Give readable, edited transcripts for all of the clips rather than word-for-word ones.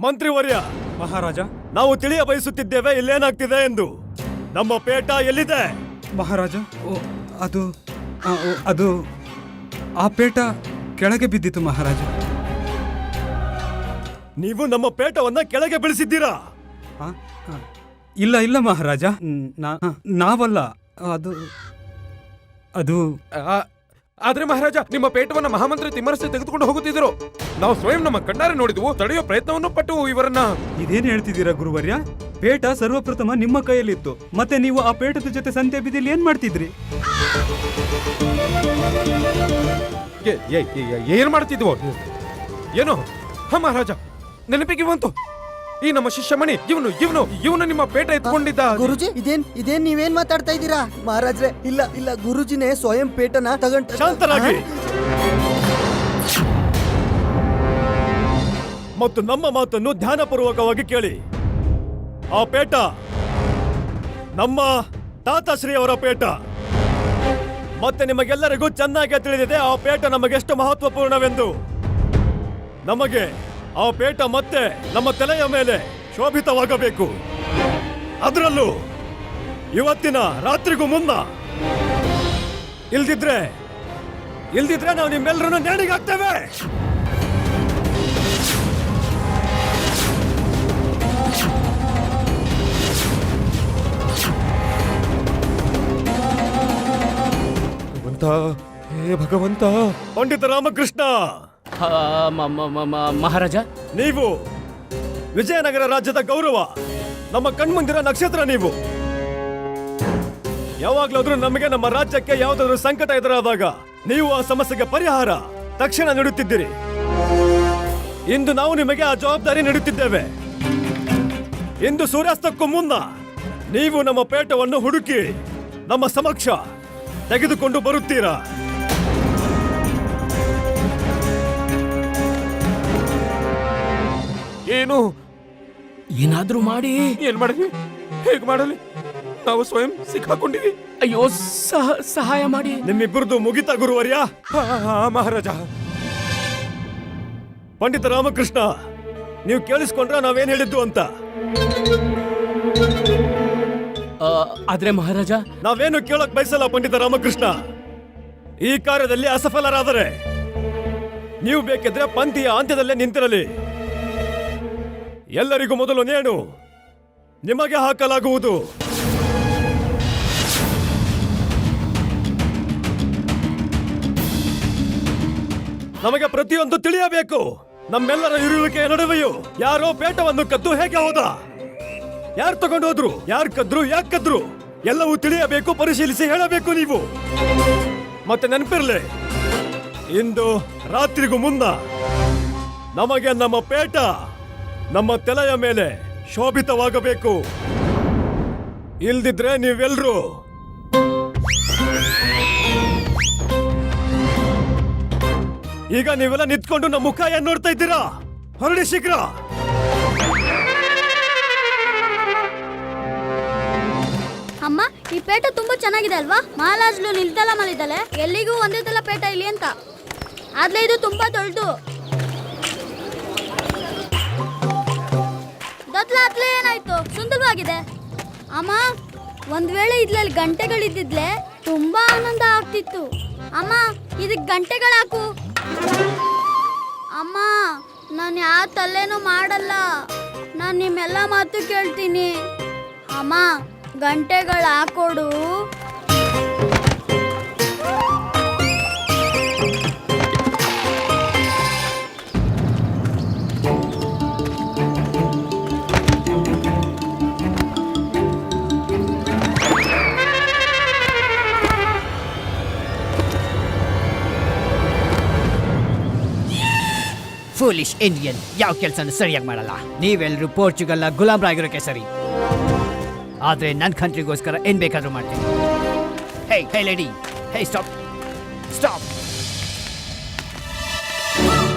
ಮಂತ್ರಿವರ್ಯ, ಮಹಾರಾಜ, ನಾವು ತಿಳಿಯ ಬಯಸುತ್ತಿದ್ದೇವೆ ಇಲ್ಲೇನಾಗ್ತಿದೆ ಎಂದು. ನಮ್ಮ ಪೇಟ ಎಲ್ಲಿದೆ? ಮಹಾರಾಜ, ಅದು ಆ ಪೇಟ ಕೆಳಗೆ ಬಿದ್ದಿತು ಮಹಾರಾಜ. ನೀವು ನಮ್ಮ ಪೇಟವನ್ನ ಕೆಳಗೆ ಬೀಳಿಸಿದ್ದೀರಾ? ಇಲ್ಲ ಇಲ್ಲ ಮಹಾರಾಜ, ನಾವಲ್ಲ. ಅದು ಆದ್ರೆ ಮಹಾರಾಜ, ನಿಮ್ಮ ಪೇಟವನ್ನ ಮಹಾಮಂತ್ರಿ ತಿಮ್ಮರಸಿ ತೆಗೆದುಕೊಂಡು ಹೋಗುತ್ತಿದ್ರು. ನಾವು ಸ್ವಯಂ ನಮ್ಮ ಕಣ್ಣಾರೆ ನೋಡಿದ್ವು, ತಡೆಯೋ ಪ್ರಯತ್ನವನ್ನು ಪಟ್ಟು ಇವರನ್ನ. ಇದೇನು ಹೇಳ್ತಿದ್ದೀರಾ ಗುರುವರ್ಯ? ಪೇಟ ಸರ್ವಪ್ರಥಮ ನಿಮ್ಮ ಕೈಯಲ್ಲಿತ್ತು, ಮತ್ತೆ ನೀವು ಆ ಪೇಟದ ಜೊತೆ ಸಂತೆ ಬೀದಿಲಿ ಏನ್ ಮಾಡ್ತಿದ್ರಿ? ಏನ್ ಮಾಡ್ತಿದ್ವು? ಏನೋ ಮಹಾರಾಜ, ನೆನಪಿಗೆ ಬಂತು. ಈ ನಮ್ಮ ಶಿಷ್ಯಮಣಿ ಇವನು ನಿಮ್ಮ ಪೇಟ ಎತ್ಕೊಂಡಿದ್ದ. ಗುರುಜಿ, ಇದೇನ್ ನೀವೇನ್ ಮಾತಾಡ್ತಾ ಇದ್ದೀರಾ? ಮಹಾರಾಜ್ರೆ, ಇಲ್ಲ ಗುರುಜಿನೇ ಸ್ವಯಂ ಪೇಟನ ತಗೊಂಡ. ಶಾಂತರಾಗಿ ಮತ್ತು ನಮ್ಮ ಮಾತನ್ನು ಧ್ಯಾನಪೂರ್ವಕವಾಗಿ ಕೇಳಿ. ಆ ಪೇಟ ನಮ್ಮ ತಾತಾಶ್ರೀ ಅವರ ಪೇಟ. ಮತ್ತೆ ನಿಮಗೆಲ್ಲರಿಗೂ ಚೆನ್ನಾಗಿ ತಿಳಿದಿದೆ ಆ ಪೇಟ ನಮಗೆಷ್ಟು ಮಹತ್ವಪೂರ್ಣವೆಂದು. ನಮಗೆ ಆ ಪೇಟ ಮತ್ತೆ ನಮ್ಮ ತಲೆಯ ಮೇಲೆ ಶೋಭಿತವಾಗಬೇಕು, ಅದರಲ್ಲೂ ಇವತ್ತಿನ ರಾತ್ರಿಗೂ ಮುನ್ನ. ಇಲ್ದಿದ್ರೆ ನಾವು ನಿಮ್ಮೆಲ್ಲರನ್ನು ನೇಣಿಗಾಗ್ತೇವೆ. ಹೇ ಭಗವಂತ. ಪಂಡಿತ ರಾಮಕೃಷ್ಣ, ಮಹಾರಾಜ, ನೀವು ವಿಜಯನಗರ ರಾಜ್ಯದ ಗೌರವ, ನಮ್ಮ ಕಣ್ಮುಂದಿರ ನಕ್ಷತ್ರ. ನೀವು ಯಾವಾಗ್ಲಾದ್ರೂ ನಮಗೆ ನಮ್ಮ ರಾಜ್ಯಕ್ಕೆ ಯಾವುದಾದ್ರೂ ಸಂಕಟ ಎದುರಾದಾಗ ನೀವು ಆ ಸಮಸ್ಯೆಗೆ ಪರಿಹಾರ ತಕ್ಷಣ ನೀಡುತ್ತಿದ್ದೀರಿ. ಇಂದು ನಾವು ನಿಮಗೆ ಆ ಜವಾಬ್ದಾರಿ ನೀಡುತ್ತಿದ್ದೇವೆ. ಇಂದು ಸೂರ್ಯಾಸ್ತಕ್ಕೂ ಮುನ್ನ ನೀವು ನಮ್ಮ ಪೇಟವನ್ನು ಹುಡುಕಿ ನಮ್ಮ ಸಮಕ್ಷ ತೆಗೆದುಕೊಂಡು ಬರುತ್ತೀರಾ? ಏನಾದ್ರೂ ಮಾಡಿ. ಏನ್ ಮಾಡಿದ್ವಿ? ಹೇಗೆ ಮಾಡಲಿ? ನಾವು ಸ್ವಯಂ ಸಿಕ್ಕಾಕೊಂಡಿವಿ. ಅಯ್ಯೋ, ಸಹಾಯ ಮಾಡಿ. ನಿಮ್ಮಿಬ್ಬರದು ಮುಗಿತಾ ಗುರುವರ್ಯ? ಮಹಾರಾಜ. ಪಂಡಿತ ರಾಮಕೃಷ್ಣ, ನೀವು ಕೇಳಿಸ್ಕೊಂಡ್ರ ನಾವೇನ್ ಹೇಳಿದ್ದು ಅಂತ? ಆದ್ರೆ ಮಹಾರಾಜ, ನಾವೇನು ಕೇಳಕ್ ಬಯಸಲ್ಲ ಪಂಡಿತ ರಾಮಕೃಷ್ಣ. ಈ ಕಾರ್ಯದಲ್ಲಿ ಅಸಫಲರಾದರೆ ನೀವು ಬೇಕಿದ್ರೆ ಪಂಥಿಯ ಅಂತ್ಯದಲ್ಲೇ ನಿಂತಿರಲಿ. ಎಲ್ಲರಿಗೂ ಮೊದಲು ನೇಣು ನಿಮಗೆ ಹಾಕಲಾಗುವುದು. ನಮಗೆ ಪ್ರತಿಯೊಂದು ತಿಳಿಯಬೇಕು. ನಮ್ಮೆಲ್ಲರ ಇರುವಿಕೆಯ ನಡುವೆಯೂ ಯಾರೋ ಪೇಟವನ್ನು ಕದ್ದು ಹೇಗೆ ಹೋದ, ಯಾರು ತಗೊಂಡು ಹೋದ್ರು, ಯಾರು ಕದ್ರು, ಯಾಕೆ ಕದ್ರು, ಎಲ್ಲವೂ ತಿಳಿಯಬೇಕು, ಪರಿಶೀಲಿಸಿ ಹೇಳಬೇಕು ನೀವು. ಮತ್ತೆ ನೆನಪಿರ್ಲಿ, ಇಂದು ರಾತ್ರಿಗೂ ಮುನ್ನ ನಮಗೆ ನಮ್ಮ ಪೇಟ ನಮ್ಮ ತಲೆಯ ಮೇಲೆ ಶೋಭಿತವಾಗಬೇಕು. ಇಲ್ದಿದ್ರೆ ನೀವೆಲ್ರೂ ಈಗ ನೀವೆಲ್ಲ ನಿಂತ್ಕೊಂಡು ನಮ್ಮ ಮುಖ ಏನ್ ನೋಡ್ತಾ ಇದ್ದೀರಾ? ಹೊರಡಿ ಶೀಘ್ರ. ಅಮ್ಮ, ಈ ಪೇಟ ತುಂಬಾ ಚೆನ್ನಾಗಿದೆ ಅಲ್ವಾ? ಮಹಾರಾಜ್ಲು ನಿಲ್ದಲ್ಲ ಮಲಿದಲೆ, ಎಲ್ಲಿಗೂ ಒಂದೇ ತಲ ಪೇಟ ಇಲ್ಲಿ ಅಂತ. ಆದ್ರೆ ಇದು ತುಂಬಾ ದೊಡ್ಡದು. ಅತ್ಲೆ ಏನಾಯ್ತು? ಸುಂದರವಾಗಿದೆ. ಅಮ್ಮ, ಒಂದ್ ವೇಳೆ ಇದ್ರಲ್ಲಿ ಗಂಟೆಗಳಿದ್ದಿದ್ಲೆ ತುಂಬಾ ಆನಂದ ಆಗ್ತಿತ್ತು. ಅಮ್ಮ, ಇದಕ್ ಗಂಟೆಗಳಾಕು. ಅಮ್ಮ, ನಾನು ಯಾವ ತಲ್ಲೇನೂ ಮಾಡಲ್ಲ. ನಾನು ನಿಮ್ಮೆಲ್ಲ ಮಾತು ಕೇಳ್ತೀನಿ. ಅಮ್ಮ, ಗಂಟೆಗಳು ಹಾಕೊಡು. ಫೂಲಿಶ್ ಇಂಡಿಯನ್, ಯಾವ ಕೆಲಸನೂ ಸರಿಯಾಗಿ ಮಾಡಲ್ಲ. ನೀವೆಲ್ಲರೂ ಪೋರ್ಚುಗಲ್ನ ಗುಲಾಮ್ರಾಗಿರೋಕೆ ಸರಿ, ಆದ್ರೆ ನನ್ನ ಕಂಟ್ರಿಗೋಸ್ಕರ ಏನ್ ಬೇಕಾದ್ರೂ ಮಾಡ್ತೀನಿ. ಹೇ ಲೇಡಿ, ಹೇ ಸ್ಟಾಪ್.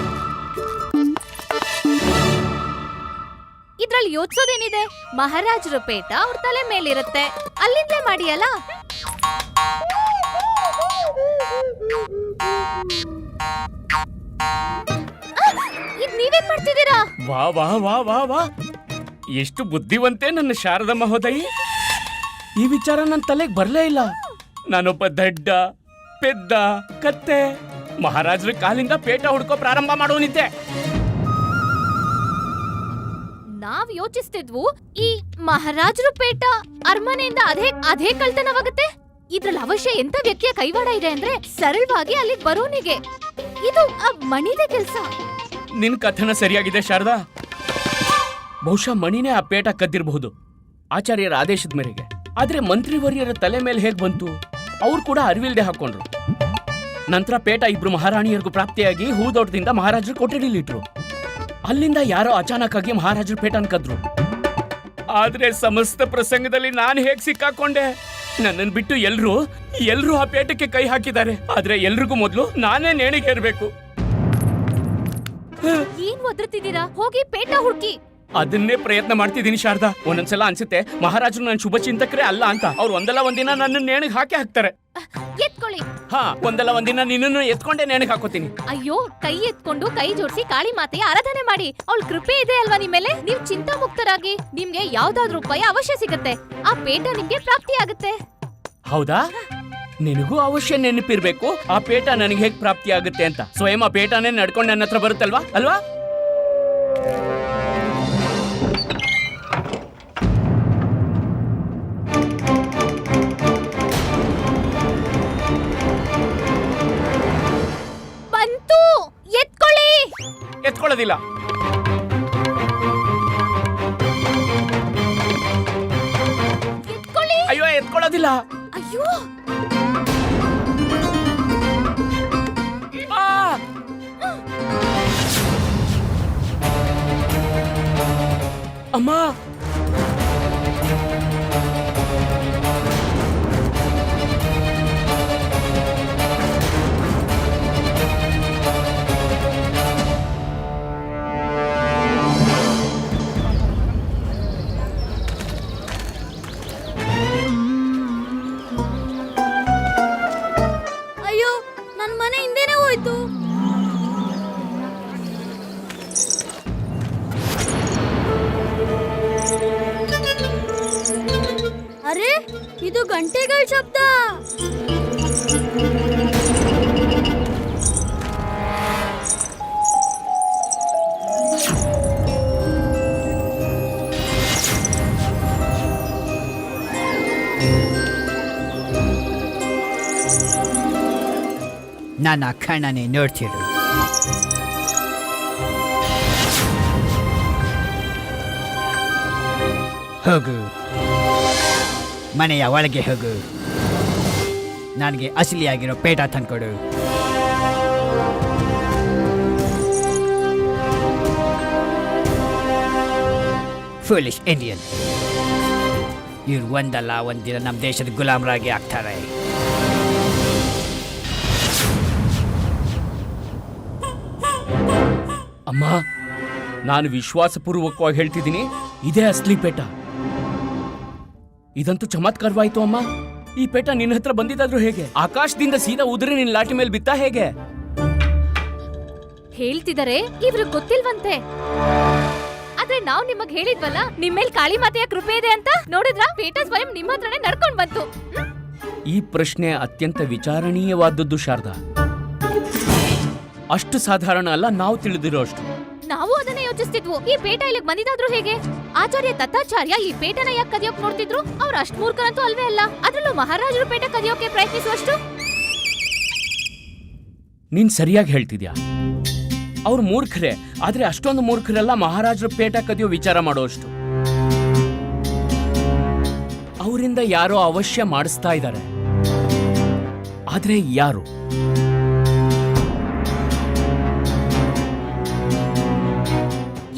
ಇದ್ರಲ್ಲಿ ಯೋಚಿಸೋದೇನಿದೆ? ಮಹಾರಾಜರ ಪೇಟ ಅವ್ರ ತಲೆ ಮೇಲಿರುತ್ತೆ, ಅಲ್ಲಿಂದಲೇ ಮಾಡಿಯಲ್ಲ. ನೀವೇನ್ ಮಾಡ್ತಿದ್ದೀರಾ? ವಾ ವಾ ವಾ ವಾ ವಾ ಎಷ್ಟು ಬುದ್ಧಿವಂತೆ ನನ್ನ ಶಾರದಾ ಮಹೋದಯಿ. ಈ ವಿಚಾರ ನನ್ನ ತಲೆಗೆ ಬರ್ಲೇ ಇಲ್ಲ. ನಾನೊಬ್ಬ ದಡ್ಡ ಪೆದ್ದ ಕತ್ತೆ ಮಹಾರಾಜರ ಕಾಲಿಂದ ಪೇಟ ಹುಡ್ಕೋ ಪ್ರಾರಂಭ ಮಾಡೋನಿದ್ದೆ. ನಾವ್ ಯೋಚಿಸ್ತಿದ್ವು ಈ ಮಹಾರಾಜರು ಪೇಟ ಅರಮನೆಯಿಂದ ಅದೇ ಕಳ್ತನವಾಗುತ್ತೆ. ಇದ್ರಲ್ಲಿ ಅವಶ್ಯ ಎಂತ ವ್ಯಕ್ತಿಯ ಕೈವಾಡ ಇದೆ ಅಂದ್ರೆ ಸರಳವಾಗಿ ಅಲ್ಲಿಗೆ ಬರೋನಿಗೆ ಇದು ಮಣಿದೆ ಕೆಲ್ಸ. ನಿನ್ ಕಥನ ಸರಿಯಾಗಿದೆ ಶಾರದಾ. ಬಹುಶಃ ಮಣಿನೇ ಆ ಪೇಟ ಕದ್ದಿರಬಹುದು ಆಚಾರ್ಯರ ಆದೇಶದ ಮೇರೆಗೆ. ಆದ್ರೆ ಮಂತ್ರಿವರ್ಯರ ತಲೆ ಮೇಲೆ ಹೇಗ್ ಬಂತು? ಅವ್ರು ಕೂಡ ಅರಿವಿಲ್ದೆ ಹಾಕೊಂಡ್ರು. ನಂತರ ಪೇಟ ಇಬ್ರು ಮಹಾರಾಣಿಯರಿಗೂ ಪ್ರಾಪ್ತಿಯಾಗಿ ಹೂದೋಟದಿಂದ ಮಹಾರಾಜರು ಕೊಠಡಿಲಿಟ್ರು. ಅಲ್ಲಿಂದ ಯಾರೋ ಅಚಾನಕ್ ಆಗಿ ಮಹಾರಾಜರು ಪೇಟನ್ ಕದ್ರು. ಆದ್ರೆ ಸಮಸ್ತ ಪ್ರಸಂಗದಲ್ಲಿ ನಾನು ಹೇಗ್ ಸಿಕ್ಕಾಕೊಂಡೆ? ನನ್ನನ್ನು ಬಿಟ್ಟು ಎಲ್ರೂ ಆ ಪೇಟಕ್ಕೆ ಕೈ ಹಾಕಿದ್ದಾರೆ. ಆದ್ರೆ ಎಲ್ರಿಗೂ ಮೊದಲು ನಾನೇ ನೇಣಿಗೇರ್ಬೇಕು. ಏನ್ ಒದ್ರತಿದ್ದೀರಾ? ಹೋಗಿ ಪೇಟ ಹುಡುಕಿ. ಅದನ್ನೇ ಪ್ರಯತ್ನ ಮಾಡ್ತಿದ್ದೀನಿ ಶಾರದಾ. ಒಂದೊಂದ್ಸಲ ಅನ್ಸುತ್ತೆ ಮಹಾರಾಜರು ನನ್ನ ಶುಭ ಚಿಂತಕರೇ ಅಲ್ಲ ಅಂತ. ಅವ್ರು ಒಂದಲ್ಲ ಒಂದಿನ ನನ್ನ ನೇಣಿಗೆ ಹಾಕಿ ಹಾಕ್ತಾರೆ. ಎತ್ಕೊಳ್ಳಿ. ಹಾ, ಒಂದಲ್ಲ ಒಂದಿನ ನಿನ್ನನ್ನು ಎತ್ಕೊಂಡೆ ನೇಣಿಗೆ ಹಾಕೋತೀನಿ. ಅಯ್ಯೋ, ಕೈ ಎತ್ಕೊಂಡು ಕೈ ಜೋಡಿಸಿ ಕಾಳಿ ಮಾತೆಯ ಆರಾಧನೆ ಮಾಡಿ. ಅವಳ ಕೃಪೆ ಇದೆ ಅಲ್ವಾ ನಿಮ್ಮೇಲೆ. ನೀವು ಚಿಂತಾ ಮುಕ್ತರಾಗಿ. ನಿಮ್ಗೆ ಯಾವ್ದಾದ್ರು ಉಪಾಯ ಅವಶ್ಯ ಸಿಗತ್ತೆ. ಆ ಪೇಟ ನಿಮ್ಗೆ ಪ್ರಾಪ್ತಿ ಆಗುತ್ತೆ. ಹೌದಾ? ನಿನಗೂ ಅವಶ್ಯ ನೆನಪಿರ್ಬೇಕು ಆ ಪೇಟ ನನಗೆ ಹೇಗ್ ಪ್ರಾಪ್ತಿ ಆಗುತ್ತೆ ಅಂತ. ಸ್ವಯಂ ಆ ಪೇಟನೇ ನಡ್ಕೊಂಡು ನನ್ನ ಹತ್ರ ಬರುತ್ತಲ್ವಾ ಅಲ್ವಾ? ಬಂತು, ಎತ್ಕೊಳ್ಳಿ. ಎತ್ಕೊಳ್ಳೋದಿಲ್ಲ. ಎತ್ಕೊಳ್ಳಿ. ಅಯ್ಯೋ, ಎತ್ಕೊಳ್ಳೋದಿಲ್ಲ. ಅಯ್ಯೋ, ಆ! ಅಮ್ಮ, ಅಯ್ಯೋ, ನನ್ ಮನೆ ಹಿಂದೆನೆ ಹೋಯ್ತು. ಅರೆ, ಇದು ಗಂಟೆಗಳ ಶಬ್ದ. ನನ್ನ ಕಣ್ಣನೆ ನೋಡ್ತಿರು. ಹೋಗು, ಮನೆಯ ಒಳಗೆ ಹೋಗು. ನನಗೆ ಅಸಲಿಯಾಗಿರೋ ಪೇಟ ತಂದ್ಕೊಡು. Foolish Indian. ಇವ್ರು ಒಂದಲ್ಲ ಒಂದಿನ ನಮ್ಮ ದೇಶದ ಗುಲಾಮರಾಗಿ ಆಗ್ತಾರೆ. ಅಮ್ಮ, ನಾನು ವಿಶ್ವಾಸಪೂರ್ವಕವಾಗಿ ಹೇಳ್ತಿದ್ದೀನಿ, ಇದೇ ಅಸ್ಲಿ ಪೇಟ. ಇದಂತೂ ಚಮತ್ಕಾರವಾಯ್ತು ಅಮ್ಮ. ಈ ಪೇಟ ನಿನ್ನ ಹತ್ರ ಬಂದಿದ್ದಾದ್ರೂ ಹೇಗೆ? ಆಕಾಶದಿಂದ ಸೀದಾ ಉದುರಿ ನಿನ್ನ ಲಾಟಿ ಮೇಲೆ ಬಿತ್ತಾ ಹೇಗೆ? ಹೇಳ್ತಿದ್ದಾರೆ ಇವ್ರಿಗೆ ಗೊತ್ತಿಲ್ವಂತೆ. ಆದ್ರೆ ನಾವ್ ನಿಮಗ್ ಹೇಳಿದ್ವಲ್ಲ ನಿಮ್ಮೇಲ್ ಕಾಳಿ ಮಾತೆಯ ಕೃಪೆ ಇದೆ ಅಂತ. ನೋಡಿದ್ರ ಪೇಟ ಸ್ವಯಂ ನಿಮ್ಮ ಹತ್ರನೇ ನಡ್ಕೊಂಡ್ ಬಂತು. ಈ ಪ್ರಶ್ನೆ ಅತ್ಯಂತ ವಿಚಾರಣೀಯವಾದದ್ದು ಶಾರದಾ. ಅಷ್ಟು ಸಾಧಾರಣ ಅಲ್ಲ ನಾವು ತಿಳಿದಿರೋ ಅಷ್ಟು. ನಾವು ಅದನ್ನೇ ಯೋಚಿಸ್ತಿದ್ವು. ಈ ಪೇಟ ಇಲ್ಲಿಗೆ ಬಂದಿದ್ದಾದ್ರೂ ಹೇಗೆ? ಆಚಾರ್ಯ ದತ್ತಾಚಾರ್ಯ ಈ ಪೇಟನ ಯಾಕೆ ಕದಿಯೋಕ್ ನೋಡ್ತಿದ್ರು? ಅವ್ರು ಅಷ್ಟ್ ಮೂರ್ಖರಂತೂ ಅಲ್ವೇ ಅಲ್ಲ. ಅದ್ರಲ್ಲೂ ಮಹಾರಾಜರು ಪೇಟ ಕದಿಯೋಕೆ ಪ್ರಯತ್ನಿಸುವಷ್ಟು. ನೀನ್ ಸರಿಯಾಗಿ ಹೇಳ್ತಿದ್ಯಾ. ಅವ್ರು ಮೂರ್ಖರೇ, ಆದ್ರೆ ಅಷ್ಟೊಂದು ಮೂರ್ಖರೆಲ್ಲ ಮಹಾರಾಜರು ಪೇಟ ಕದಿಯೋ ವಿಚಾರ ಮಾಡೋಷ್ಟು. ಅವರಿಂದ ಯಾರೋ ಅವಶ್ಯ ಮಾಡಿಸ್ತಾ ಇದ್ದಾರೆ. ಆದ್ರೆ ಯಾರು?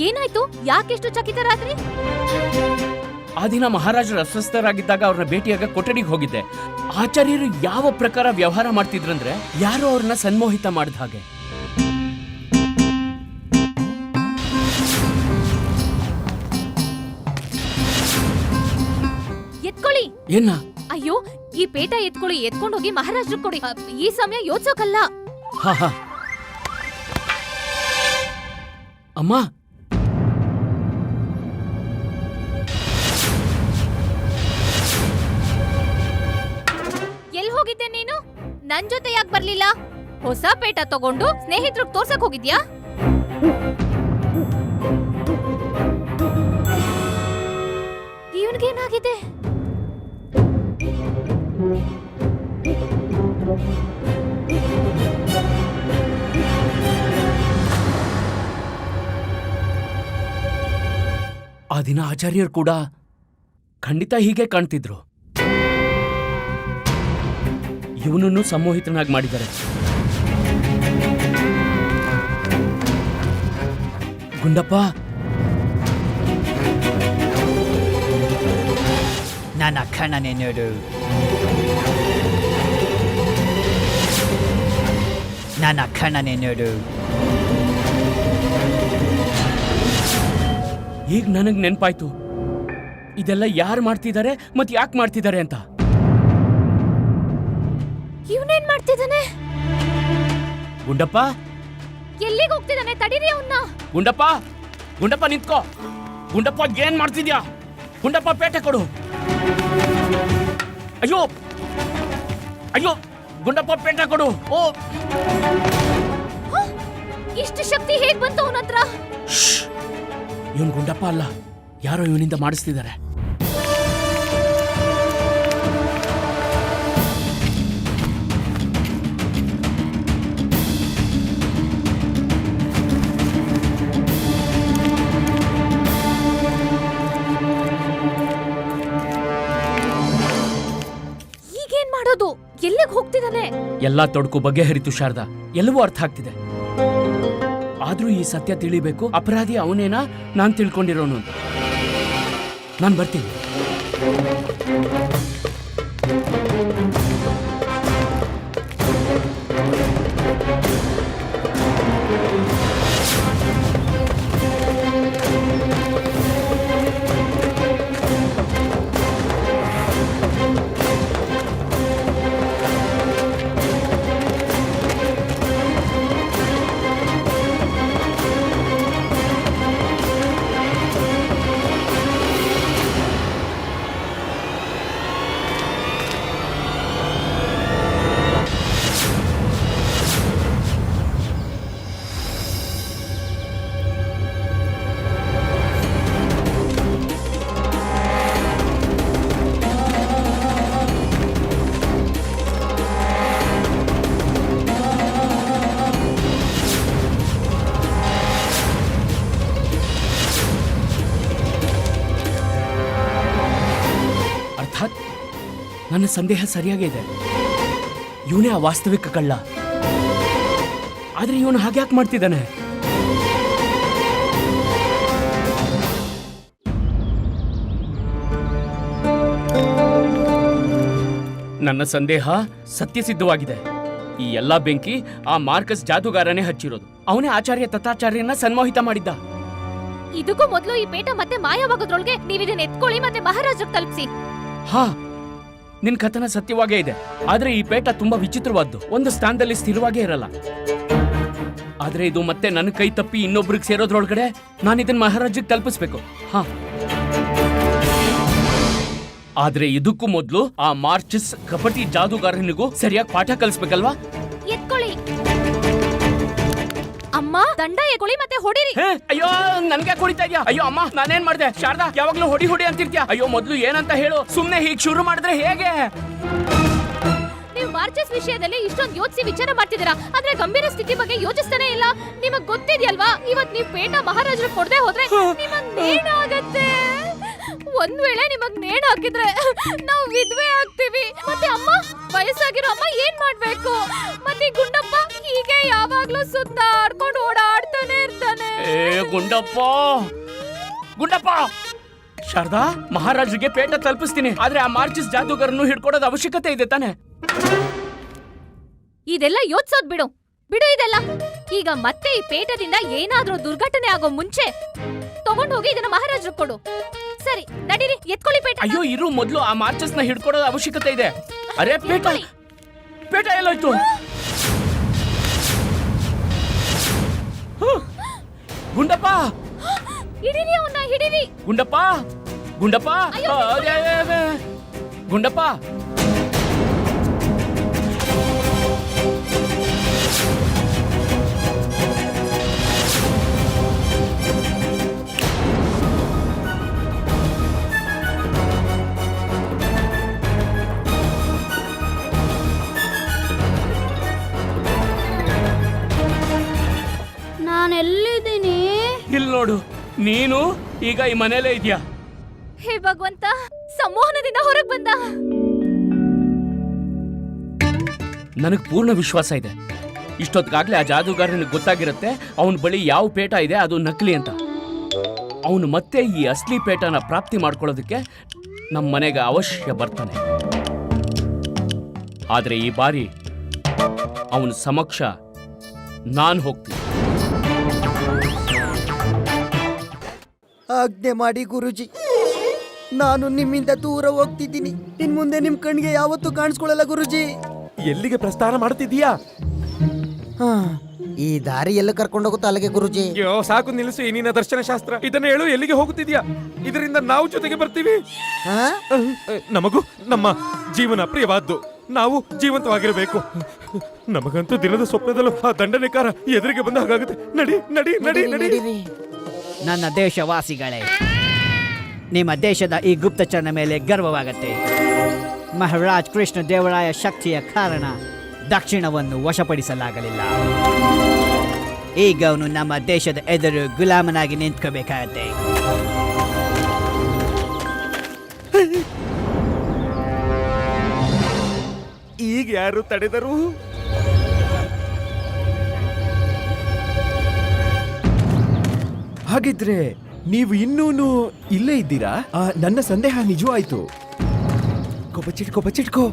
ಏನಾಯ್ತು? ಯಾಕೆಷ್ಟು ಚಕಿತರಾದ್ರಿ? ಆ ದಿನ ಮಹಾರಾಜರು ಅಸ್ವಸ್ಥರಾಗಿದ್ದಾಗ ಅವ್ರನ್ನ ಭೇಟಿಯಾಗ ಕೊಠಡಿಗೆ ಹೋಗಿದ್ದೆ. ಆಚಾರ್ಯರು ಯಾವ ಪ್ರಕಾರ ವ್ಯವಹಾರ ಮಾಡ್ತಿದ್ರಂದ್ರೆ ಯಾರೋ ಅವ್ರನ್ನ ಸನ್ಮೋಹಿತ ಮಾಡಿದ ಹಾಗೆ. ಎತ್ಕೊಳ್ಳಿ. ಏನ? ಅಯ್ಯೋ, ಈ ಪೇಟ ಎತ್ಕೊಳ್ಳಿ. ಎತ್ಕೊಂಡೋಗಿ ಮಹಾರಾಜರು ಕೊಡಿ. ಈ ಸಮಯ ಯೋಚಿಸೋಕಲ್ಲ. ಹಾ ಹಾ. ಅಮ್ಮ, ಎಲ್ಲಿ ಹೋಗಿದ್ದೆ ನೀನು? ನನ್ ಜೊತೆ ಯಾಕೆ ಬರ್ಲಿಲ್ಲ? ಹೊಸ ಪೇಟ ತಗೊಂಡು ಸ್ನೇಹಿತರಿಗೆ ತೋರ್ಸಕ್ ಹೋಗಿದ್ಯಾ? ಇವನ್ಗೇನಾಗಿದೆ? ಆ ದಿನ ಆಚಾರ್ಯರು ಕೂಡ ಖಂಡಿತ ಹೀಗೆ ಕಾಣ್ತಿದ್ರು. ಇವನನ್ನು ಸಂಮೋಹಿತನಾಗಿ ಮಾಡಿದ್ದಾರೆ. ಗುಂಡಪ್ಪ, ನನ್ನ ಕಣ್ಣನೆ ನೋಡು, ನನ್ನ ಕಣ್ಣನೆ ನೋಡು. ಈಗ ನನಗ್ ನೆನ್ಪಾಯ್ತು ಇದೆಲ್ಲ ಯಾರು ಮಾಡ್ತಿದ್ದಾರೆ ಮತ್ತೆ ಯಾಕೆ ಮಾಡ್ತಿದ್ದಾರೆ ಅಂತ. ಇವನೇನ್ ಮಾಡ್ತಿದ್ದಾನೆ? ಗುಂಡಪ್ಪ, ಎಲ್ಲಿಗೆ ಹೋಗ್ತಿದ್ದಾನೆ? ತಡೀರಿ ಅವನ್ನ. ಗುಂಡಪ್ಪ, ಗುಂಡಪ್ಪ ನಿಂತ್ಕೋ. ಗುಂಡಪ್ಪ, ಏನ್ ಮಾಡ್ತಿದ್ಯಾ? ಗುಂಡಪ್ಪ, ಪೇಟೆ ಕೊಡು. ಅಯ್ಯೋ ಅಯ್ಯೋ, ಗುಂಡಪ್ಪ ಪೇಟೆ ಕೊಡು. ಓ, ಇಷ್ಟು ಶಕ್ತಿ ಹೇಗ್ ಬಂತು ಅವನ ಹತ್ರ? ಇವನ್ ಗುಂಡಪ್ಪ ಅಲ್ಲ, ಯಾರೋ ಇವನಿಂದ ಮಾಡಿಸ್ತಿದ್ದಾರೆ. ಈಗೇನ್ ಮಾಡೋದು? ಎಲ್ಲಿಗೆ ಹೋಗ್ತಿದ್ದಾನೆ? ಎಲ್ಲಾ ತೊಡಕು ಬಗೆಹರಿತು ಶಾರದಾ, ಎಲ್ಲವೂ ಅರ್ಥ ಆಗ್ತಿದೆ. ಆದ್ರೂ ಈ ಸತ್ಯ ತಿಳಿಬೇಕು, ಅಪರಾಧಿ ಅವನೇನಾ ನಾನ್ ತಿಳ್ಕೊಂಡಿರೋನು ಅಂತ. ನಾನ್ ಬರ್ತೀನಿ. ಅರ್ಥಾತ್ ನನ್ನ ಸಂದೇಹ ಸರಿಯಾಗೇ ಇದೆ. ಇವನೇ ಆ ವಾಸ್ತವಿಕ ಕಳ್ಳ. ಆದ್ರೆ ಇವನು ಹಾಗ್ಯಾಕೆ ಮಾಡ್ತಿದ್ದಾನೆ? ನನ್ನ ಸಂದೇಹ ಸತ್ಯಸಿದ್ಧವಾಗಿದೆ. ಈ ಎಲ್ಲಾ ಬೆಂಕಿ ಆ ಮಾರ್ಕಸ್ ಜಾದೂಗಾರನೇ ಹಚ್ಚಿರೋದು. ಅವನೇ ಆಚಾರ್ಯ ತಥಾಚಾರ್ಯನ ಸನ್ಮೋಹಿತ ಮಾಡಿದ್ದ. ಇದಕ್ಕೂ ಮೊದಲು ಈ ಪೇಟ ಮತ್ತೆ ಮಾಯವಾಗೋದ್ರೊಳಗೆ ನೀವಿದನ್ನ ಎತ್ಕೊಳ್ಳಿ ಮತ್ತೆ ಮಹಾರಾಜರಿಗೆ ತಲುಪಿಸಿ. ಹಾ, ನಿನ್ ಕಥನ ಸತ್ಯವಾಗೇ ಇದೆ. ಆದ್ರೆ ಈ ಪೇಟ ತುಂಬಾ ವಿಚಿತ್ರವಾದ್ದು. ಒಂದು ಸ್ಥಾನದಲ್ಲಿ ಸ್ಥಿರವಾಗೇ ಇರಲ್ಲ. ಆದ್ರೆ ಇದು ಮತ್ತೆ ನನ್ನ ಕೈ ತಪ್ಪಿ ಇನ್ನೊಬ್ರಿಗೆ ಸೇರೋದ್ರೊಳಗಡೆ ನಾನು ಇದನ್ನ ಮಹಾರಾಜಿಗೆ ತಲುಪಿಸ್ಬೇಕು. ಹಾ, ಆದ್ರೆ ಇದಕ್ಕೂ ಮೊದಲು ಆ ಮಾರ್ಚಸ್ ಕಪಟಿ ಜಾದೂಗಾರನಿಗೂ ಸರಿಯಾಗಿ ಪಾಠ ಕಲಿಸ್ಬೇಕಲ್ವಾ? ಎತ್ಕೊಳ್ಳಿ ಅಮ್ಮ, ದಂಡ ಎತ್ಕೊಳ್ಳಿ ಮತ್ತೆ ಹೊಡಿರಿ. ಅಯ್ಯೋ, ನನ್ಗೆ ಹೊಡಿತಾ ಇದ್ಯಾ? ಅಯ್ಯೋ ಅಮ್ಮ, ನಾನೇನ್ ಮಾಡ್ದೆ? ಶಾರದಾ, ಯಾವಾಗ್ಲೂ ಹೊಡಿ ಹೊಡಿ ಅಂತಿರ್ತೀಯ. ಅಯ್ಯೋ, ಮೊದ್ಲು ಏನಂತ ಹೇಳು. ಸುಮ್ನೆ ಹೀಗ್ ಶುರು ಮಾಡಿದ್ರೆ ಹೇಗೆ? ನೀವು ಮಾರ್ಚಸ್ ವಿಷಯದಲ್ಲಿ ಇಷ್ಟೊಂದು ಯೋಚಿಸಿ ವಿಚಾರ ಮಾಡ್ತಿದ್ದೀರಾ, ಆದ್ರೆ ಗಂಭೀರ ಸ್ಥಿತಿ ಬಗ್ಗೆ ಯೋಚಿಸ್ತಾನೆ ಇಲ್ಲ. ನಿಮಗ್ ಗೊತ್ತಿದ್ಯಲ್ವಾ, ಇವತ್ ನೀವ್ ಪೇಟ ಮಹಾರಾಜರು ಕೊಡದೆ ಹೋದ್ರೆ ನಿಮಗ್ ನೇಣಾಗತ್ತೆ. ಒಂದ್ ವೇಳೆ ನಿಮಗ್ ನೇಣು ಹಾಕಿದ್ರೆ ನಾವು ವಿಧವೆ ಆಗ್ತೀವಿ. ಮತ್ತೆ ಅಮ್ಮ, ವಯಸ್ಸಾಗಿರೋ ಅಮ್ಮ ಏನ್ ಮಾಡ್ಬೇಕು? ಮತ್ತೆ ಗುಂಡಪ್ಪ ಹೀಗೆ ಯಾವಾಗ್ಲೂ ಸುತ್ತಾಡ್ಕೊಂಡು ಓಡಾಡ್ತಾನೆ ಇರ್ತಾನೆ. ಗುಂಡಪ್ಪ, ಗುಂಡಪ್ಪ, ಶಾರದಾ, ಮಹಾರಾಜರಿಗೆ ಪೇಟ ತಲುಪಿಸ್ತೀನಿ. ಆದ್ರೆ ಆ ಮಾರ್ಚಸ್ ಜಾದೂಗಾರನ್ನು ಹಿಡ್ಕೊಡೋದು ಅವಶ್ಯಕತೆ ಇದೆ ತಾನೆ? ಇದೆಲ್ಲ ಯೋಚಿಸೋದ್ ಬಿಡು ಇದೆಲ್ಲ. ಈಗ ಮತ್ತೆ ಈ ಪೇಟದಿಂದ ಏನಾದ್ರೂ ದುರ್ಘಟನೆ ಆಗೋ ಮುಂಚೆ ತಗೊಂಡ್ ಹೋಗಿ ಇದನ್ನ ಮಹಾರಾಜರು ಕೊಡು. ಸರಿ, ನಡೀರಿ, ಎತ್ಕೊಳ್ಳಿ ಪೇಟ. ಅಯ್ಯೋ, ಇರು, ಮೊದ್ಲು ಆ ಮಾರ್ಚಸ್ ನ ಹಿಡ್ಕೊಡೋದು ಅವಶ್ಯಕತೆ ಇದೆ. ಅರೆ, ಪೇಟ ಎಲ್ಲೋಯ್ತು? ಗುಂಡಪ್ಪ, ಹಿಡೀರಿ ಅವನ್ನ, ಹಿಡೀರಿ. ಗುಂಡಪ್ಪ ಗುಂಡಪ್ಪ ಅಯ್ಯೋ, ಅದೇ, ಅದೇ, ಅದೇ. ಗುಂಡಪ್ಪ ನಾನು ಎಲ್ಲಿದ್ದೀನಿ? ಇಲ್ಲಿ ನೋಡು, ನೀನು ಈಗ ಈ ಮನೇಲೇ ಇದೆಯಾ? ಹೇ ಭಗವಂತ, ಸಂಮೋಹನದಿಂದ ಹೊರಗೆ ಬಂದ. ನನಗೆ ಪೂರ್ಣ ವಿಶ್ವಾಸ ಇದೆ, ಇಷ್ಟೊತ್ತಿಗಾಗ್ಲೇ ಆ ಜಾದೂಗಾರನಿಗೆ ಗೊತ್ತಾಗಿರುತ್ತೆ ಅವನ ಬಳಿ ಯಾವ ಪೇಟ ಇದೆ ಅದು ನಕಲಿ ಅಂತ. ಅವನು ಮತ್ತೆ ಈ ಅಸ್ಲಿ ಪೇಟನ ಪ್ರಾಪ್ತಿ ಮಾಡ್ಕೊಳ್ಳೋದಕ್ಕೆ ನಮ್ಮ ಮನೆಗೆ ಅವಶ್ಯ ಬರ್ತಾನೆ. ಆದರೆ ಈ ಬಾರಿ ಅವನ ಸಮಕ್ಷ ನಾನು ಹೋಗ್ತೀನಿ. ಆಜ್ಞೆ ಮಾಡಿ ಗುರುಜಿ, ನಾನು ನಿಮ್ಮಿಂದ ದೂರ ಹೋಗ್ತಿದ್ದೀನಿ. ಇನ್ ಮುಂದೆ ನಿಮ್ ಕಣ್ಣಿಗೆ ಯಾವತ್ತೂ ಕಾಣಿಸ್ಕೊಳ್ಳಲ್ಲ ಗುರುಜಿ. ಎಲ್ಲಿಗೆ ಪ್ರಸ್ಥಾನ ಮಾಡ್ತಿದ್ದೀಯಾ? ಹಾ, ಈ ದಾರಿ ಎಲ್ಲ ಕರ್ಕೊಂಡೋಗುತ್ತಾ ಅಲ್ಲಿಗೆ ಗುರುಜಿ? ಅಯ್ಯೋ ಸಾಕು, ನಿಲ್ಲಿಸು ಈ ನಿನ್ನ ದರ್ಶನ ಶಾಸ್ತ್ರ. ಇದನ್ನ ಹೇಳು, ಎಲ್ಲಿಗೆ ಹೋಗುತ್ತಿದ್ಯಾ? ಇದರಿಂದ ನಾವು ಜೊತೆಗೆ ಬರ್ತೀವಿ. ಹಾ? ನಮಗೂ ನಮ್ಮ ಜೀವನ ಪ್ರಿಯವಾದ್ದು, ನಾವು ಜೀವಂತವಾಗಿರಬೇಕು. ನಮಗಂತೂ ದಿನದ ಸ್ವಪ್ನದಲ್ಲೂ ಆ ದಂಡನೆಕಾರ ಎದುರಿಗೆ ಬಂದ ಹಾಗಾಗುತ್ತೆ. ನಡಿ ನಡಿ ನಡಿ ನಡಿ. ನನ್ನ ದೇಶವಾಸಿಗಳೇ, ನಿಮ್ಮ ದೇಶದ ಈ ಗುಪ್ತಚರನ ಮೇಲೆ ಗರ್ವವಾಗತ್ತೆ. ಮಹಾರಾಜ್ ಕೃಷ್ಣ ದೇವರಾಯ ಶಕ್ತಿಯ ಕಾರಣ ದಕ್ಷಿಣವನ್ನು ವಶಪಡಿಸಲಾಗಲಿಲ್ಲ. ಈಗ ಅವನು ನಮ್ಮ ದೇಶದ ಎದುರು ಗುಲಾಮನಾಗಿ ನಿಂತ್ಕೋಬೇಕಾಗತ್ತೆ. ಈಗ ಯಾರು ತಡೆದರು? ಹಾಗಿದ್ರೆ ನೀವು ಇನ್ನೂನು ಇಲ್ಲೇ ಇದ್ದೀರಾ? ನನ್ನ ಸಂದೇಹ ನಿಜವಾಯ್ತು. ಕೊಬಚಿಟ್ಕೋ.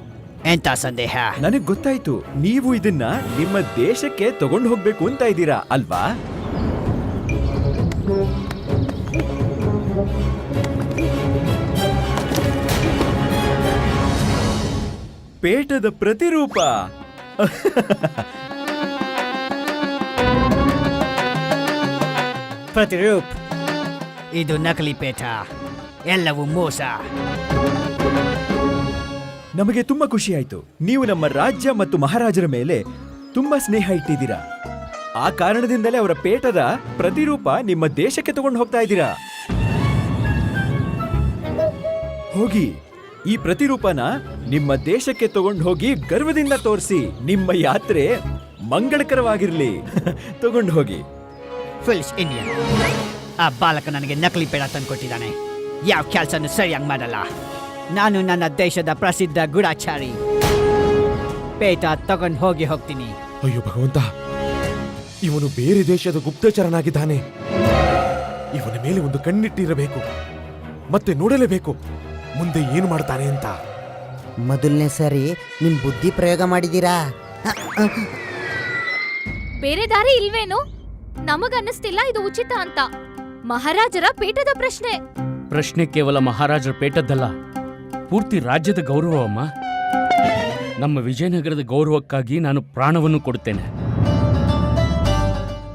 ಎಂತ ಸಂದೇಹ? ನನಗ್ ಗೊತ್ತಾಯ್ತು, ನೀವು ಇದನ್ನ ನಿಮ್ಮ ದೇಶಕ್ಕೆ ತಗೊಂಡು ಹೋಗ್ಬೇಕು ಅಂತ ಇದ್ದೀರಾ ಅಲ್ವಾ? ಪೇಟದ ಪ್ರತಿರೂಪ. ಪ್ರತಿರೂಪ್, ಇದು ನಕಲಿ ಪೇಟ, ಎಲ್ಲವೂ ಮೋಸ. ನಮಗೆ ತುಂಬಾ ಖುಷಿ ಆಯ್ತು. ನೀವು ನಮ್ಮ ರಾಜ್ಯ ಮತ್ತು ಮಹಾರಾಜರ ಮೇಲೆ ತುಂಬಾ ಸ್ನೇಹ ಇಟ್ಟಿದ್ದೀರಾ. ಆ ಕಾರಣದಿಂದಲೇ ಅವರ ಪೇಟದ ಪ್ರತಿರೂಪ ನಿಮ್ಮ ದೇಶಕ್ಕೆ ತಗೊಂಡು ಹೋಗ್ತಾ ಇದ್ದೀರಾ. ಹೋಗಿ ಈ ಪ್ರತಿರೂಪನ ನಿಮ್ಮ ದೇಶಕ್ಕೆ ತಗೊಂಡು ಹೋಗಿ ಗರ್ವದಿಂದ ತೋರಿಸಿ. ನಿಮ್ಮ ಯಾತ್ರೆ ಮಂಗಳಕರವಾಗಿರ್ಲಿ. ತಗೊಂಡು ಹೋಗಿ. ಫುಲ್ಸ್ ಇಂಡಿಯನ್. ಆ ಬಾಲಕ ನನಗೆ ನಕಲಿ ಪೇಡ ತಂದ್ಕೊಟ್ಟಿದ್ದಾನೆ. ಯಾವ ಕೆಲಸನೂ ಸರಿಯಾಗಿ ಮಾಡಲ್ಲ. ನಾನು ನನ್ನ ದೇಶದ ಪ್ರಸಿದ್ಧ ಗೂಢಾಚಾರಿ. ಪೇಟ ತಗೊಂಡು ಹೋಗ್ತೀನಿ. ಅಯ್ಯೋ ಭಗವಂತ, ಇವನು ಬೇರೆ ದೇಶದ ಗುಪ್ತಚರನಾಗಿದ್ದಾನೆ. ಇವನ ಮೇಲೆ ಒಂದು ಕಣ್ಣಿಟ್ಟಿರಬೇಕು, ಮತ್ತೆ ನೋಡಲೇಬೇಕು ಮುಂದೆ ಏನು ಮಾಡ್ತಾನೆ ಅಂತ. ಮೊದಲನೇ ಸರಿ ನಿಮ್ ಬುದ್ಧಿ ಪ್ರಯೋಗ ಮಾಡಿದೀರಾ? ಬೇರೆ ದಾರಿ ಇಲ್ವೇನು? ನಮಗನ್ನಿಸ್ತಿಲ್ಲ ಇದು ಉಚಿತ ಅಂತ. ಮಹಾರಾಜರ ಪೀಠದ ಪ್ರಶ್ನೆ ಕೇವಲ ಮಹಾರಾಜರ ಪೇಟದ್ದಲ್ಲ, ಪೂರ್ತಿ ರಾಜ್ಯದ ಗೌರವಮ್ಮ. ನಮ್ಮ ವಿಜಯನಗರದ ಗೌರವಕ್ಕಾಗಿ ನಾನು ಪ್ರಾಣವನ್ನು ಕೊಡುತ್ತೇನೆ.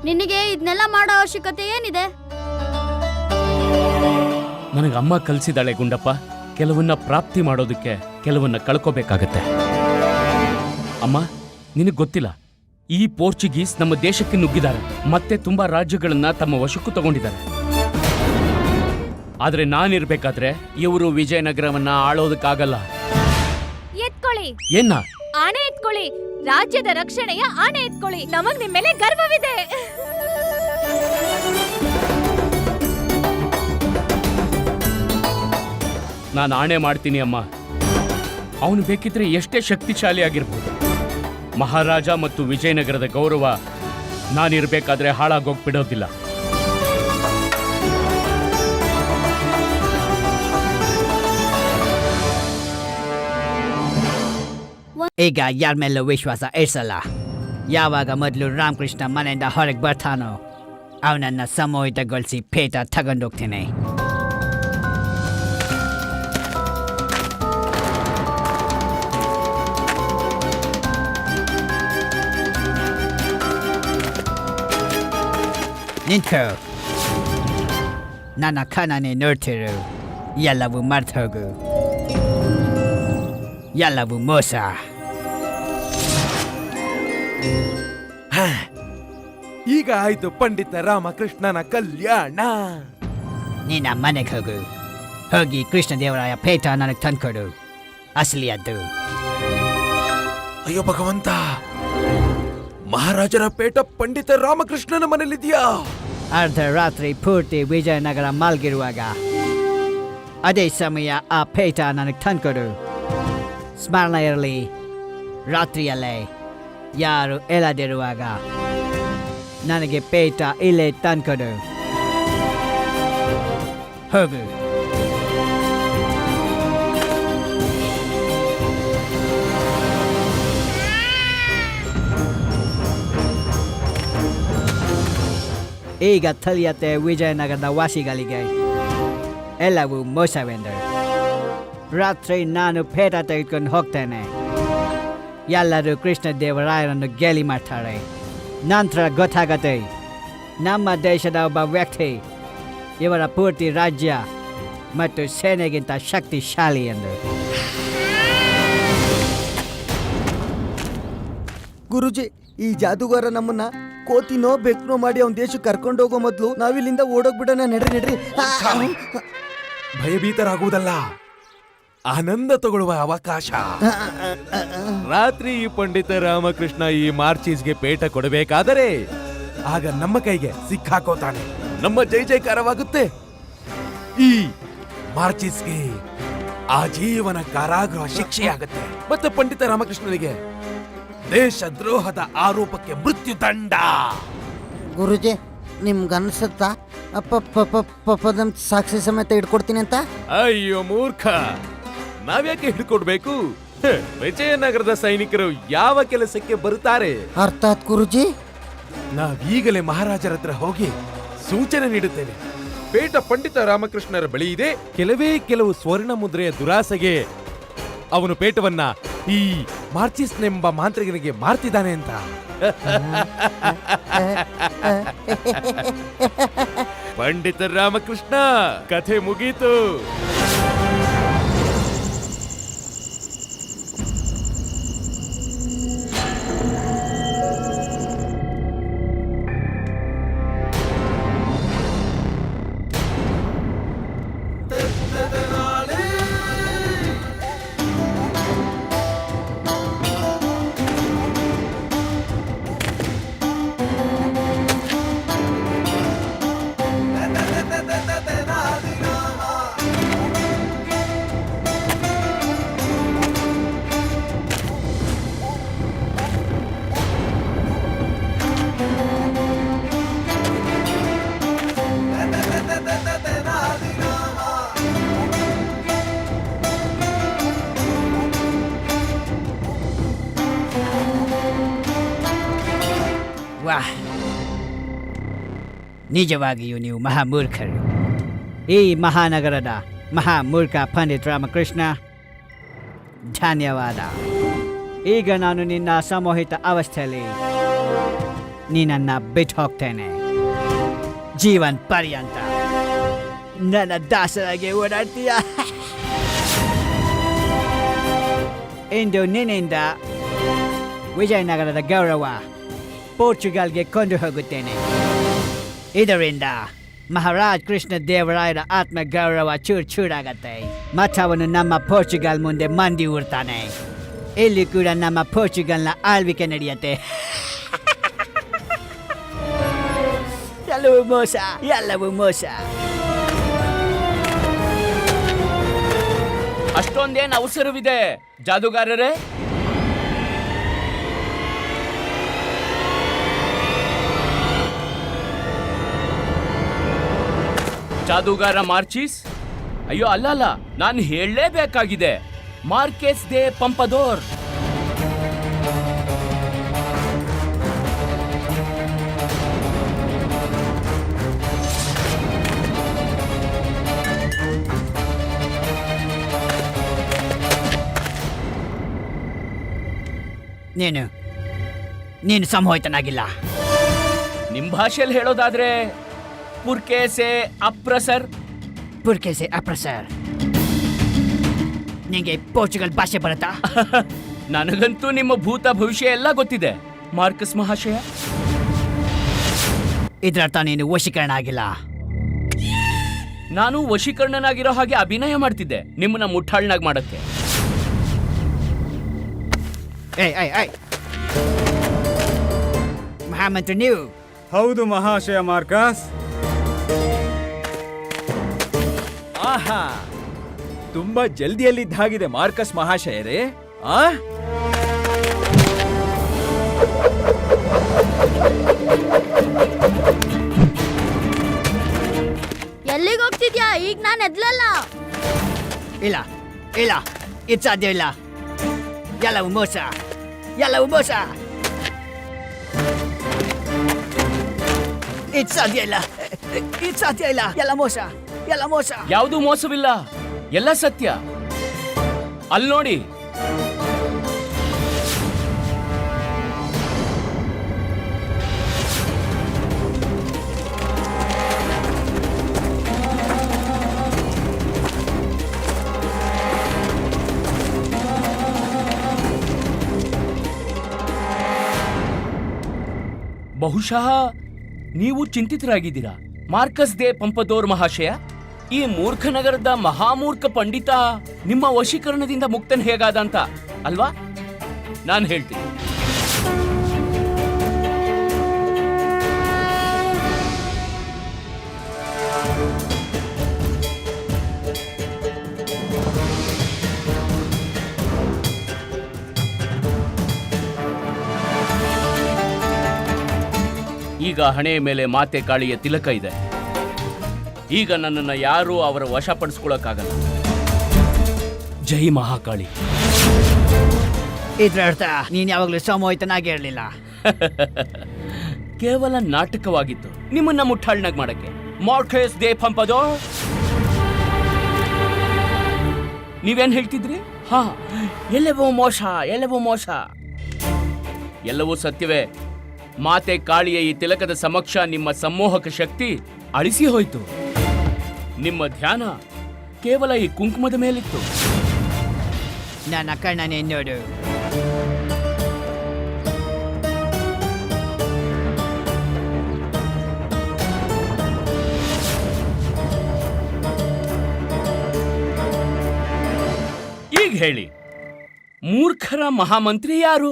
ನಿನಗೆ ಇದನ್ನೆಲ್ಲ ಮಾಡೋ ಅವಶ್ಯಕತೆ ಏನಿದೆ? ನನಗೆ ಅಮ್ಮ ಕಲಿಸಿದಾಳೆ ಗುಂಡಪ್ಪ, ಕೆಲವನ್ನ ಪ್ರಾಪ್ತಿ ಮಾಡೋದಕ್ಕೆ ಕೆಲವನ್ನ ಕಳ್ಕೋಬೇಕಾಗತ್ತೆ. ಅಮ್ಮ, ನಿನಗೆ ಗೊತ್ತಿಲ್ಲ, ಈ ಪೋರ್ಚುಗೀಸ್ ನಮ್ಮ ದೇಶಕ್ಕೆ ನುಗ್ಗಿದ್ದಾರೆ, ಮತ್ತೆ ತುಂಬಾ ರಾಜ್ಯಗಳನ್ನ ತಮ್ಮ ವಶಕ್ಕೂ ತಗೊಂಡಿದ್ದಾರೆ. ಆದ್ರೆ ನಾನಿರ್ಬೇಕಾದ್ರೆ ಇವರು ವಿಜಯನಗರವನ್ನ ಆಳೋದಕ್ಕಾಗಲ್ಲ. ಎತ್ಕೊಳ್ಳಿ, ಏನ ಆಣೆ ಎತ್ಕೊಳ್ಳಿ, ರಾಜ್ಯದ ರಕ್ಷಣೆಯ ಆಣೆ ಎತ್ಕೊಳ್ಳಿ. ನಮಗ್ ನಿಮ್ ಮೇಲೆ ಗರ್ವವಿದೆ. ನಾನು ಆಣೆ ಮಾಡ್ತೀನಿ ಅಮ್ಮ. ಅವನು ಬೇಕಿದ್ರೆ ಎಷ್ಟೇ ಶಕ್ತಿಶಾಲಿ ಆಗಿರ್ಬೋದು, ಮಹಾರಾಜ ಮತ್ತು ವಿಜಯನಗರದ ಗೌರವ ನಾನಿರ್ಬೇಕಾದ್ರೆ ಹಾಳಾಗೋಗ್ಬಿಡೋದಿಲ್ಲ. ಈಗ ಯಾರ ಮೇಲೂ ವಿಶ್ವಾಸ ಇರಿಸಲ್ಲ. ಯಾವಾಗ ಮೊದಲು ರಾಮಕೃಷ್ಣ ಮನೆಯಿಂದ ಹೊರಗೆ ಬರ್ತಾನೋ ಅವನನ್ನ ಸಮೋಹಿತಗೊಳಿಸಿ ಪೇಟ ತಗೊಂಡೋಗ್ತೀನಿ. ನಿಂತ್ಕೋ. ನನ್ನ ಕಣ್ಣನೇ ನೋಡ್ತಿರು. ಎಲ್ಲವೂ ಮರ್ತು ಹೋಗು. ಎಲ್ಲವೂ ಮೋಸ. ಈಗ ಆಯ್ತು ಪಂಡಿತ ರಾಮಕೃಷ್ಣನ ಕಲ್ಯಾಣ. ನಿನ್ನ ಮನೆಗೆ ಹೋಗು. ಹೋಗಿ ಕೃಷ್ಣದೇವರಾಯ ಪೇಟ ನನಗೆ ತಂದ್ಕೊಡು. ಅಸಲಿಯದ್ದು. ಅಯ್ಯೋ ಭಗವಂತ, ಮಹಾರಾಜರ ಪೇಟ ಪಂಡಿತ ರಾಮಕೃಷ್ಣನ ಮನೇಲಿದ್ಯಾ? ಅರ್ಧ ರಾತ್ರಿ ಪೂರ್ತಿ ವಿಜಯನಗರ ಮಲ್ಗಿರುವಾಗ ಅದೇ ಸಮಯ ಆ ಪೇಟ ನನಗೆ ತಂದ್ಕೊಡು. ಸ್ಮರಣ ಇರಲಿ, ರಾತ್ರಿಯಲ್ಲೇ ಯಾರು ಎಳದಿರುವಾಗ ನನಗೆ ಪೇಟ ಇಲ್ಲೇ ತಂದ್ಕೊಡು. ಹೋಗು. ಈಗ ತಿಳಿಯತ್ತೆ ವಿಜಯನಗರದ ವಾಸಿಗಳಿಗೆ ಎಲ್ಲವೂ ಮೋಸವೆಂದು. ರಾತ್ರಿ ನಾನು ಪೇಟ ತೆಗೆದುಕೊಂಡು ಹೋಗ್ತೇನೆ. ಎಲ್ಲರೂ ಕೃಷ್ಣದೇವರಾಯರನ್ನು ಗೇಲಿ ಮಾಡ್ತಾರೆ. ನಂತರ ಗೊತ್ತಾಗತ್ತೆ ನಮ್ಮ ದೇಶದ ಒಬ್ಬ ವ್ಯಕ್ತಿ ಇವರ ಪೂರ್ತಿ ರಾಜ್ಯ ಮತ್ತು ಸೇನೆಗಿಂತ ಶಕ್ತಿಶಾಲಿ ಎಂದು. ಗುರುಜಿ, ಈ ಜಾದೂಗಾರ ನಮ್ಮನ್ನ ಕೋತಿನೋ ಬೆಕ್ನೋ ಮಾಡಿ ಅವನ ದೇಶಕ್ಕೆ ಕರ್ಕೊಂಡು ಹೋಗೋ ಮೊದಲು ನಾವಿಲ್ಲಿಂದ ಓಡೋಗ್ಬಿಡೋಣ. ನಡ್ರಿ. ಭಯಭೀತರಾಗುವುದಲ್ಲ, ಆನಂದ ತಗೊಳ್ಳುವ ಅವಕಾಶ. ರಾತ್ರಿ ಈ ಪಂಡಿತ ರಾಮಕೃಷ್ಣ ಈ ಮಾರ್ಚೀಸ್ಗೆ ಪೇಟ ಕೊಡಬೇಕಾದರೆ ಆಗ ನಮ್ಮ ಕೈಗೆ ಸಿಕ್ಕಾಕೋತಾನೆ. ನಮ್ಮ ಜೈ ಜೈಕಾರವಾಗುತ್ತೆ. ಈ ಮಾರ್ಚೀಸ್ಗೆ ಆಜೀವನ ಕಾರಾಗೃಹ ಶಿಕ್ಷೆಯಾಗುತ್ತೆ. ಮತ್ತೆ ಪಂಡಿತ ರಾಮಕೃಷ್ಣನಿಗೆ ದೇಶದ್ರೋಹದ ಆರೋಪಕ್ಕೆ ಮೃತ್ಯುದಂಡ. ಗುರುಜಿ, ನಿಮ್ಗನ್ಸುತ್ತಾ ಪದಂ ಸಾಕ್ಷಿ ಸಮೇತ ಇಟ್ಕೊಡ್ತೀನಿ ಅಂತ? ಅಯ್ಯೋ ಮೂರ್ಖ, ನಾವ್ಯಾಕೆ ಹಿಡ್ಕೊಡ್ಬೇಕು? ವಿಜಯನಗರದ ಸೈನಿಕರು ಯಾವ ಕೆಲಸಕ್ಕೆ ಬರುತ್ತಾರೆ? ಅರ್ಥಾತ್ ಗುರುಜಿ, ನಾವೀಗಲೇ ಮಹಾರಾಜರ ಹತ್ರ ಹೋಗಿ ಸೂಚನೆ ನೀಡುತ್ತೇವೆ. ಪೇಟ ಪಂಡಿತ ರಾಮಕೃಷ್ಣರ ಬಳಿ ಇದೆ. ಕೆಲವು ಸ್ವರ್ಣ ಮುದ್ರೆಯ ದುರಾಸೆಗೆ ಅವನು ಪೇಟವನ್ನ ಈ ಮಾರ್ಚಿಸ್ನೆಂಬ ಮಾಂತ್ರಿಕನಿಗೆ ಮಾರ್ತಿದ್ದಾನೆ ಅಂತ. ಪಂಡಿತ ರಾಮಕೃಷ್ಣ, ಕಥೆ ಮುಗೀತು. ವಾಹ್, ನಿಜವಾಗಿಯೂ ನೀವು ಮಹಾಮೂರ್ಖರು. ಈ ಮಹಾನಗರದ ಮಹಾಮೂರ್ಖ ಪಂಡಿತ್ ರಾಮಕೃಷ್ಣ, ಧನ್ಯವಾದ. ಈಗ ನಾನು ನಿನ್ನ ಸಮೋಹಿತ ಅವಸ್ಥೆಯಲ್ಲಿ ನಿನ್ನನ್ನು ಬಿಟ್ಟು ಹೋಗ್ತೇನೆ. ಜೀವನ್ ಪರ್ಯಂತ ನನ್ನ ದಾಸರಾಗಿ ಓಡಾಡ್ತೀಯ. ಇಂದು ನಿನ್ನಿಂದ ವಿಜಯನಗರದ ಗೌರವ ಪೋರ್ಚುಗಲ್ಗೆ ಕೊಂಡು ಹೋಗುತ್ತೇನೆ. ಇದರಿಂದ ಮಹಾರಾಜ್ ಕೃಷ್ಣ ದೇವರಾಯರ ಆತ್ಮ ಗೌರವ ಚೂರಾಗತ್ತೆ. ಮತ್ತು ಅವನು ನಮ್ಮ ಪೋರ್ಚುಗಲ್ ಮುಂದೆ ಮಂದಿ ಊರ್ತಾನೆ. ಇಲ್ಲಿ ಕೂಡ ನಮ್ಮ ಪೋರ್ಚುಗಲ್ನ ಆಳ್ವಿಕೆ ನಡೆಯುತ್ತೆ. ಎಲ್ಲವೂ ಮೋಸ, ಎಲ್ಲವೂ ಮೋಸ. ಅಷ್ಟೊಂದೇನು ಅವಸರವಿದೆ ಜಾದೂಗಾರರೇ? ಜಾದೂಗಾರ ಮಾರ್ಚಿಸ್? ಅಯ್ಯೋ ಅಲ್ಲ, ನಾನು ಹೇಳಲೇಬೇಕಾಗಿದೆ. ಮಾರ್ಕೆಸ್ ದೆ ಪಂಪದೋರ್. ನೀನು ಸಂಮೋಹಿತನಾಗಿಲ್ಲ. ನಿಮ್ ಭಾಷೆಯಲ್ಲಿ ಹೇಳೋದಾದ್ರೆ ಪುರ್ಕೇಸೆ ಅಪ್ರಸರ್. ಪುರ್ಕೆಸೆ ಅಪ್ರಸರ್. ನಿಂಗೆ ಪೋರ್ಚುಗಲ್ ಭಾಷೆ ಬರುತ್ತಾ? ನನಗಂತೂ ನಿಮ್ಮ ಭೂತ ಭವಿಷ್ಯ ಎಲ್ಲ ಗೊತ್ತಿದೆ ಮಾರ್ಕಸ್ ಮಹಾಶಯ. ಇದರರ್ಥ ನೀನು ವಶೀಕರಣ ಆಗಿಲ್ಲ. ನಾನು ವಶೀಕರಣನಾಗಿರೋ ಹಾಗೆ ಅಭಿನಯ ಮಾಡ್ತಿದ್ದೆ ನಿಮ್ಮನ್ನ ಮುಟ್ಟಾಳ್ನಾಗ್ ಮಾಡಕ್ಕೆ. ಮಹಾಮಂತ್ರಿ ನೀವು? ಹೌದು ಮಹಾಶಯ ಮಾರ್ಕಸ್. ಆಹಾ, ತುಂಬಾ ಜಲ್ದಿಯಲ್ಲಿದ್ದಾಗಿದೆ ಮಾರ್ಕಸ್ ಮಹಾಶಯರೇ. ಆ ಎಲ್ಲಿಗೆ ಹೋಗ್ತಿದ್ಯಾ? ಈಗ ನಾನು ಎದ್ಲಲ್ಲ. ಇಲ್ಲ ಇಲ್ಲ, ಇದು ಸಾಧ್ಯ ಇಲ್ಲ. ಎಲ್ಲವೂ ಮೋಸ, ಎಲ್ಲವೂ ಮೋಸ. ಇದು ಸಾಧ್ಯ ಇಲ್ಲ, ಇದು ಸಾಧ್ಯ ಇಲ್ಲ. ಎಲ್ಲ ಮೋಸ, ಎಲ್ಲ ಮೋಸ. ಯಾವುದೂ ಮೋಸವಿಲ್ಲ, ಎಲ್ಲ ಸತ್ಯ. ಅಲ್ಲಿ ನೋಡಿ. ಬಹುಶಃ ನೀವು ಚಿಂತಿತರಾಗಿದ್ದೀರಾ ಮಾರ್ಕಸ್ ದೇ ಪಂಪದೋರ್ ಮಹಾಶಯ. ಈ ಮೂರ್ಖ ನಗರದ ಮಹಾಮೂರ್ಖ ಪಂಡಿತ ನಿಮ್ಮ ವಶೀಕರಣದಿಂದ ಮುಕ್ತನ್ ಹೇಗಾದ ಅಂತ ಅಲ್ವಾ? ನಾನು ಹೇಳ್ತೀನಿ. ಈಗ ಹಣೆಯ ಮೇಲೆ ಮಾತೆ ಕಾಳಿಯ ತಿಲಕ ಇದೆ. ಈಗ ನನ್ನನ್ನು ಯಾರೂ ಅವರ ವಶಪಡಿಸ್ಕೊಳಕ್ಕಾಗಲ್ಲ. ಜೈ ಮಹಾಕಾಳಿ. ಇದರ ಅರ್ಥ ನೀನ್ ಯಾವಾಗಲೂ ಸಮೋಹಿತನಾಗಿ ಇರಲಿಲ್ಲ. ಕೇವಲ ನಾಟಕವಾಗಿತ್ತು ನಿಮ್ಮನ್ನ ಮುಟ್ಟಾಳ್ನಾಗ್ ಮಾಡಕ್ಕೆ. ಮಾರ್ಕಸ್ ದೇ ಪಂಪದೋರ್, ನೀವೇನ್ ಹೇಳ್ತಿದ್ರಿ? ಹಾ, ಎಲ್ಲವೂ ಮೋಸ, ಎಲ್ಲವೂ ಮೋಸ. ಎಲ್ಲವೂ ಸತ್ಯವೇ. ಮಾತೆ ಕಾಳಿಯ ಈ ತಿಲಕದ ಸಮಕ್ಷ ನಿಮ್ಮ ಸಮ್ಮೋಹಕ ಶಕ್ತಿ ಅಳಿಸಿ ಹೋಯಿತು. ನಿಮ್ಮ ಧ್ಯಾನ ಕೇವಲ ಈ ಕುಂಕುಮದ ಮೇಲಿತ್ತು. ನನ್ನ ಕಣ್ಣನೇ ನೋಡು. ಈಗ ಹೇಳಿ, ಮೂರ್ಖರ ಮಹಾಮಂತ್ರಿ ಯಾರು?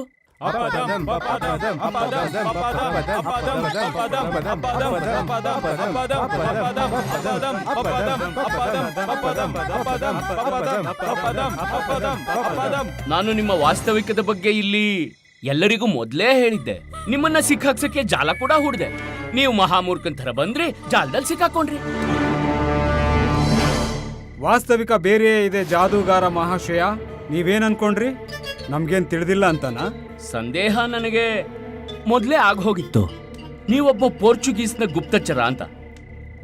ನಾನು ನಿಮ್ಮ ವಾಸ್ತವಿಕದ ಬಗ್ಗೆ ಇಲ್ಲಿ ಎಲ್ಲರಿಗೂ ಮೊದಲೇ ಹೇಳಿದ್ದೆ. ನಿಮ್ಮನ್ನ ಸಿಕ್ಕಾಕ್ಸಕ್ಕೆ ಜಾಲ ಕೂಡ ಹೂಡ್ದೆ. ನೀವು ಮಹಾಮೂರ್ಖನ್ ಥರ ಬಂದ್ರಿ, ಜಾಲದಲ್ಲಿ ಸಿಕ್ಕಾಕೊಂಡ್ರಿ. ವಾಸ್ತವಿಕ ಬೇರೆಯೇ ಇದೆ ಜಾದೂಗಾರ ಮಹಾಶಯ. ನೀವೇನ್ ಅನ್ಕೊಂಡ್ರಿ? ನಮ್ಗೇನ್ ತಿಳಿದಿಲ್ಲ ಅಂತನಾ? ಸಂದೇಹ ನನಗೆ ಮೊದಲೇ ಆಗೋಗಿತ್ತು. ನೀವೊಬ್ಬ ಪೋರ್ಚುಗೀಸ್ನ ಗುಪ್ತಚರ ಅಂತ.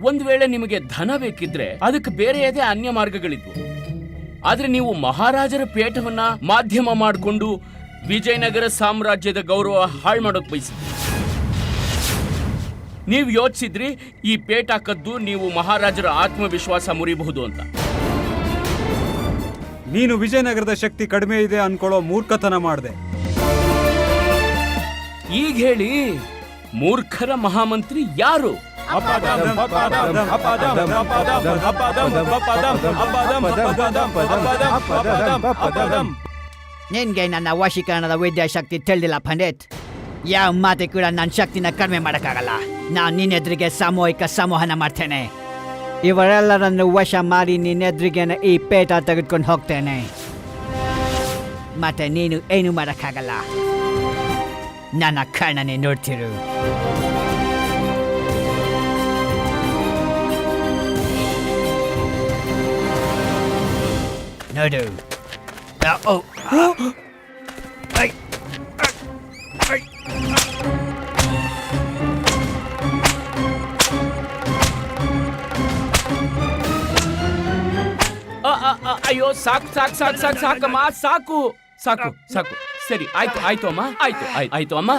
ಒಂದ್ ವೇಳೆ ನಿಮಗೆ ಧನ ಬೇಕಿದ್ರೆ ಅದಕ್ಕೆ ಬೇರೆಯದೇ ಅನ್ಯ ಮಾರ್ಗಗಳಿದ್ವು. ಆದ್ರೆ ನೀವು ಮಹಾರಾಜರ ಪೇಟವನ್ನ ಮಾಧ್ಯಮ ಮಾಡಿಕೊಂಡು ವಿಜಯನಗರ ಸಾಮ್ರಾಜ್ಯದ ಗೌರವ ಹಾಳು ಮಾಡೋಕ್ ಬಯಸಿದ್ರಿ. ನೀವು ಯೋಚಿಸಿದ್ರಿ ಈ ಪೇಟ ಕದ್ದು ನೀವು ಮಹಾರಾಜರ ಆತ್ಮವಿಶ್ವಾಸ ಮುರಿಬಹುದು ಅಂತ. ನೀನು ವಿಜಯನಗರದ ಶಕ್ತಿ ಕಡಿಮೆ ಇದೆ ಅನ್ಕೊಳ್ಳೋ ಮೂರ್ಖತನ ಮಾಡಿದೆ. ಈಗ ಹೇಳಿ, ಮೂರ್ಖರ ಮಹಾಮಂತ್ರಿ ಯಾರು? ನಿನ್ಗೆ ನನ್ನ ವಶೀಕರಣದ ವಿದ್ಯಾಶಕ್ತಿ ತಿಳಿದಿಲ್ಲ ಪಂಡಿತ್. ಯಾವ ಮಾತೆ ಕೂಡ ನನ್ನ ಶಕ್ತಿನ ಕಡಿಮೆ ಮಾಡೋಕ್ಕಾಗಲ್ಲ. ನಾನು ನಿನ್ನೆದ್ರಿಗೆ ಸಾಮೂಹಿಕ ಸಂವಹನ ಮಾಡ್ತೇನೆ. ಇವರೆಲ್ಲರನ್ನು ವಶ ಮಾಡಿ ನಿನ್ನೆದ್ರಿಗೇನೆ ಈ ಪೇಟ ತೆಗೆದುಕೊಂಡು ಹೋಗ್ತೇನೆ. ಮತ್ತೆ ನೀನು ಏನು ಮಾಡೋಕ್ಕಾಗಲ್ಲ. ನನ್ನ ಕಣ್ಣನೆ ನೋಡ್ತಿರು. ನೋಡು. ಅಯ್ಯೋ, ಸಾಕು ಸಾಕು ಸಾಕು ಸಾಕು ಸಾಕಮ್ಮ, ಸಾಕು ಸಾಕು ಸಾಕು. ಸರಿ, ಆಯ್ತು ಆಯ್ತು ಅಮ್ಮ, ಆಯ್ತು ಆಯ್ತು ಅಮ್ಮ.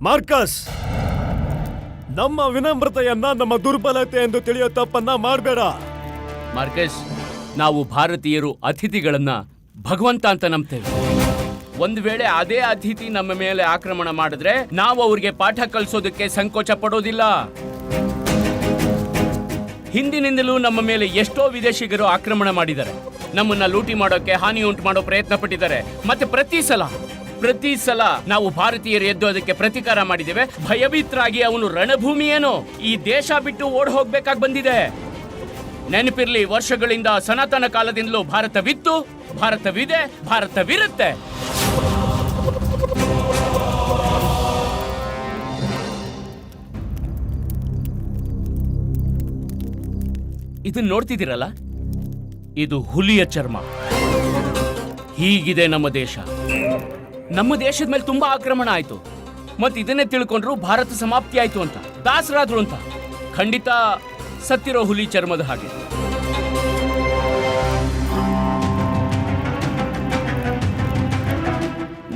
ಮಾರ್ಕಸ್, ನಮ್ಮ ವಿನಮ್ರತೆಯನ್ನ ನಮ್ಮ ದುರ್ಬಲತೆ ಎಂದು ತಿಳಿಯೋ ತಪ್ಪನ್ನ ಮಾಡಬೇಡ. ಮಾರ್ಕಸ್, ನಾವು ಭಾರತೀಯರು ಅತಿಥಿಗಳನ್ನ ಭಗವಂತ ಅಂತ ನಂಬ್ತೇವೆ. ಒಂದು ವೇಳೆ ಅದೇ ಅತಿಥಿ ನಮ್ಮ ಮೇಲೆ ಆಕ್ರಮಣ ಮಾಡಿದ್ರೆ ನಾವು ಅವ್ರಿಗೆ ಪಾಠ ಕಲಿಸೋದಕ್ಕೆ ಸಂಕೋಚ ಪಡೋದಿಲ್ಲ. ಹಿಂದಿನಿಂದಲೂ ನಮ್ಮ ಮೇಲೆ ಎಷ್ಟೋ ವಿದೇಶಿಗರು ಆಕ್ರಮಣ ಮಾಡಿದ್ದಾರೆ, ನಮ್ಮನ್ನ ಲೂಟಿ ಮಾಡೋಕೆ, ಹಾನಿ ಉಂಟು ಮಾಡೋ ಪ್ರಯತ್ನ ಪಟ್ಟಿದ್ದಾರೆ. ಮತ್ತೆ ಪ್ರತಿ ಸಲ ನಾವು ಭಾರತೀಯರು ಎದ್ದು ಅದಕ್ಕೆ ಪ್ರತಿಕಾರ ಮಾಡಿದ್ದೇವೆ. ಭಯಭೀತರಾಗಿ ಅವನು ರಣಭೂಮಿಯೇನೋ ಈ ದೇಶ ಬಿಟ್ಟು ಓಡ್ ಹೋಗ್ಬೇಕಾಗಿ ಬಂದಿದೆ. ನೆನಪಿರ್ಲಿ, ವರ್ಷಗಳಿಂದ ಸನಾತನ ಕಾಲದಿಂದಲೂ ಭಾರತವಿತ್ತು, ಭಾರತವಿದೆ, ಭಾರತವಿರುತ್ತೆ. ಇದನ್ನ ನೋಡ್ತಿದ್ದೀರಲ್ಲ, ಇದು ಹುಲಿಯ ಚರ್ಮ. ಹೀಗಿದೆ ನಮ್ಮ ದೇಶ. ನಮ್ಮ ದೇಶದ ಮೇಲೆ ತುಂಬಾ ಆಕ್ರಮಣ ಆಯ್ತು, ಮತ್ತೆ ಇದನ್ನೇ ತಿಳ್ಕೊಂಡ್ರು ಭಾರತ ಸಮಾಪ್ತಿ ಆಯ್ತು ಅಂತ ದಾಸರಾದ್ರು ಅಂತ. ಖಂಡಿತ ಸತ್ತಿರೋ ಹುಲಿ ಚರ್ಮದ ಹಾಗೆ.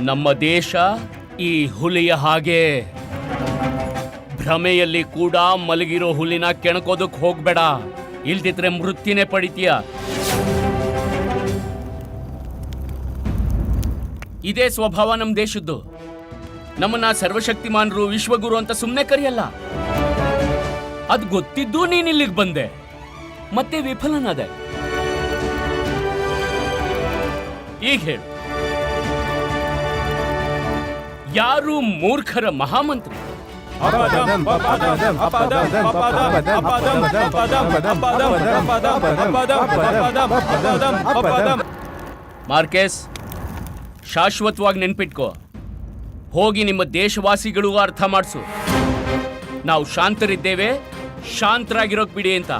ನಮ್ಮ ದೇಶ ಈ ಹುಲಿಯ ಹಾಗೆ. ಭ್ರಮೆಯಲ್ಲಿ ಕೂಡ ಮಲಗಿರೋ ಹುಲಿನ ಕೆಣಕೋದಕ್ಕೆ ಹೋಗ್ಬೇಡ, ಇಲ್ದಿದ್ರೆ ಮೃತ್ಯುನೇ ಪಡಿತೀಯ. ಇದೇ ಸ್ವಭಾವ ನಮ್ಮ ದೇಶದ್ದು. ನಮ್ಮನ್ನ ಸರ್ವಶಕ್ತಿಮಾನರು, ವಿಶ್ವಗುರು ಅಂತ ಸುಮ್ಮನೆ ಕರೆಯಲ್ಲ. ಅದ್ ಗೊತ್ತಿದ್ದು ನೀನ್ ಇಲ್ಲಿಗೆ ಬಂದೆ, ಮತ್ತೆ ವಿಫಲನಾದೆ. ಈಗ ಹೇಳು, ಯಾರು ಮೂರ್ಖರ ಮಹಾಮಂತ್ರಿ? ಮಾರ್ಕೆಸ್, ಶಾಶ್ವತವಾಗಿ ನೆನ್ಪಿಟ್ಕೋ. ಹೋಗಿ ನಿಮ್ಮ ದೇಶವಾಸಿಗಳಿಗೂ ಅರ್ಥ ಮಾಡಿಸು, ನಾವು ಶಾಂತರಿದ್ದೇವೆ, ಶಾಂತರಾಗಿರೋಕ್ ಬಿಡಿ ಅಂತ.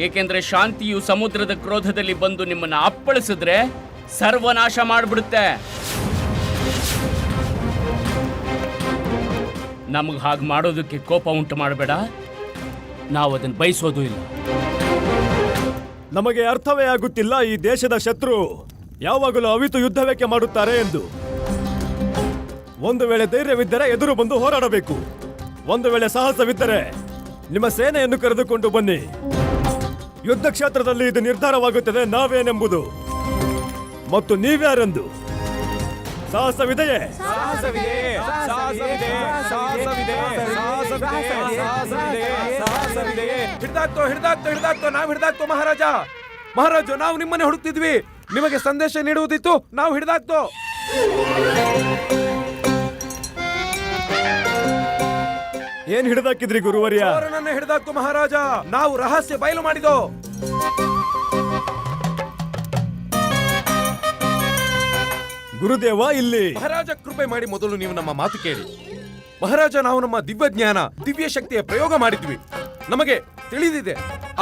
ಏಕೆಂದ್ರೆ ಶಾಂತಿಯು ಸಮುದ್ರದ ಕ್ರೋಧದಲ್ಲಿ ಬಂದು ನಿಮ್ಮನ್ನ ಅಪ್ಪಳಿಸಿದ್ರೆ ಸರ್ವನಾಶ ಮಾಡಿಬಿಡುತ್ತೆ. ನಮಗೆ ಹಾಗೆ ಮಾಡೋದಕ್ಕೆ ಕೋಪ ಉಂಟು ಮಾಡಬೇಡ, ನಾವು ಅದನ್ನು ಬಯಸೋದು ಇಲ್ಲ. ನಮಗೆ ಅರ್ಥವೇ ಆಗುತ್ತಿಲ್ಲ ಈ ದೇಶದ ಶತ್ರು ಯಾವಾಗಲೂ ಅವಿತು ಯುದ್ಧವೇಕೆ ಮಾಡುತ್ತಾರೆ ಎಂದು. ಒಂದು ವೇಳೆ ಧೈರ್ಯವಿದ್ದರೆ ಎದುರು ಬಂದು ಹೋರಾಡಬೇಕು. ಒಂದು ವೇಳೆ ಸಾಹಸವಿದ್ದರೆ ನಿಮ್ಮ ಸೇನೆಯನ್ನು ಕರೆದುಕೊಂಡು ಬನ್ನಿ. ಯುದ್ಧ ಕ್ಷೇತ್ರದಲ್ಲಿ ಇದು ನಿರ್ಧಾರವಾಗುತ್ತದೆ ನಾವೇನೆಂಬುದು ಮತ್ತು ನೀವ್ಯಾರೆಂದು. ಸಾಹಸವಿದೆಯೇ? ಹಿಡ್ದಾಕ್ತೋ ನಾವ್ ಹಿಡ್ದಾಕ್ತೋ ಮಹಾರಾಜ. ನಾವು ನಿಮ್ಮನ್ನೇ ಹುಡುಕ್ತಿದ್ವಿ. ನಿಮಗೆ ಸಂದೇಶ ನೀಡುವುದಿತ್ತು, ನಾವು ಹಿಡ್ದಾಕ್ತೋ. ಏನ್ ಹಿಡಿದಾಕಿದ್ರಿ ಗುರುವರ್ಯ? ಹಿಡ್ದಾಕ್ತೋ ಮಹಾರಾಜ, ನಾವು ರಹಸ್ಯ ಬಯಲು ಮಾಡಿದೋ. ಗುರುದೇವ, ಇಲ್ಲಿ ಮಹಾರಾಜ ಕೃಪೆ ಮಾಡಿ ಮೊದಲು ನೀವು ನಮ್ಮ ಮಾತು ಕೇಳಿ. ಮಹಾರಾಜ, ನಾವು ನಮ್ಮ ದಿವ್ಯ ಜ್ಞಾನ, ದಿವ್ಯ ಶಕ್ತಿಯ ಪ್ರಯೋಗ ಮಾಡಿದ್ವಿ. ನಮಗೆ ತಿಳಿದಿದೆ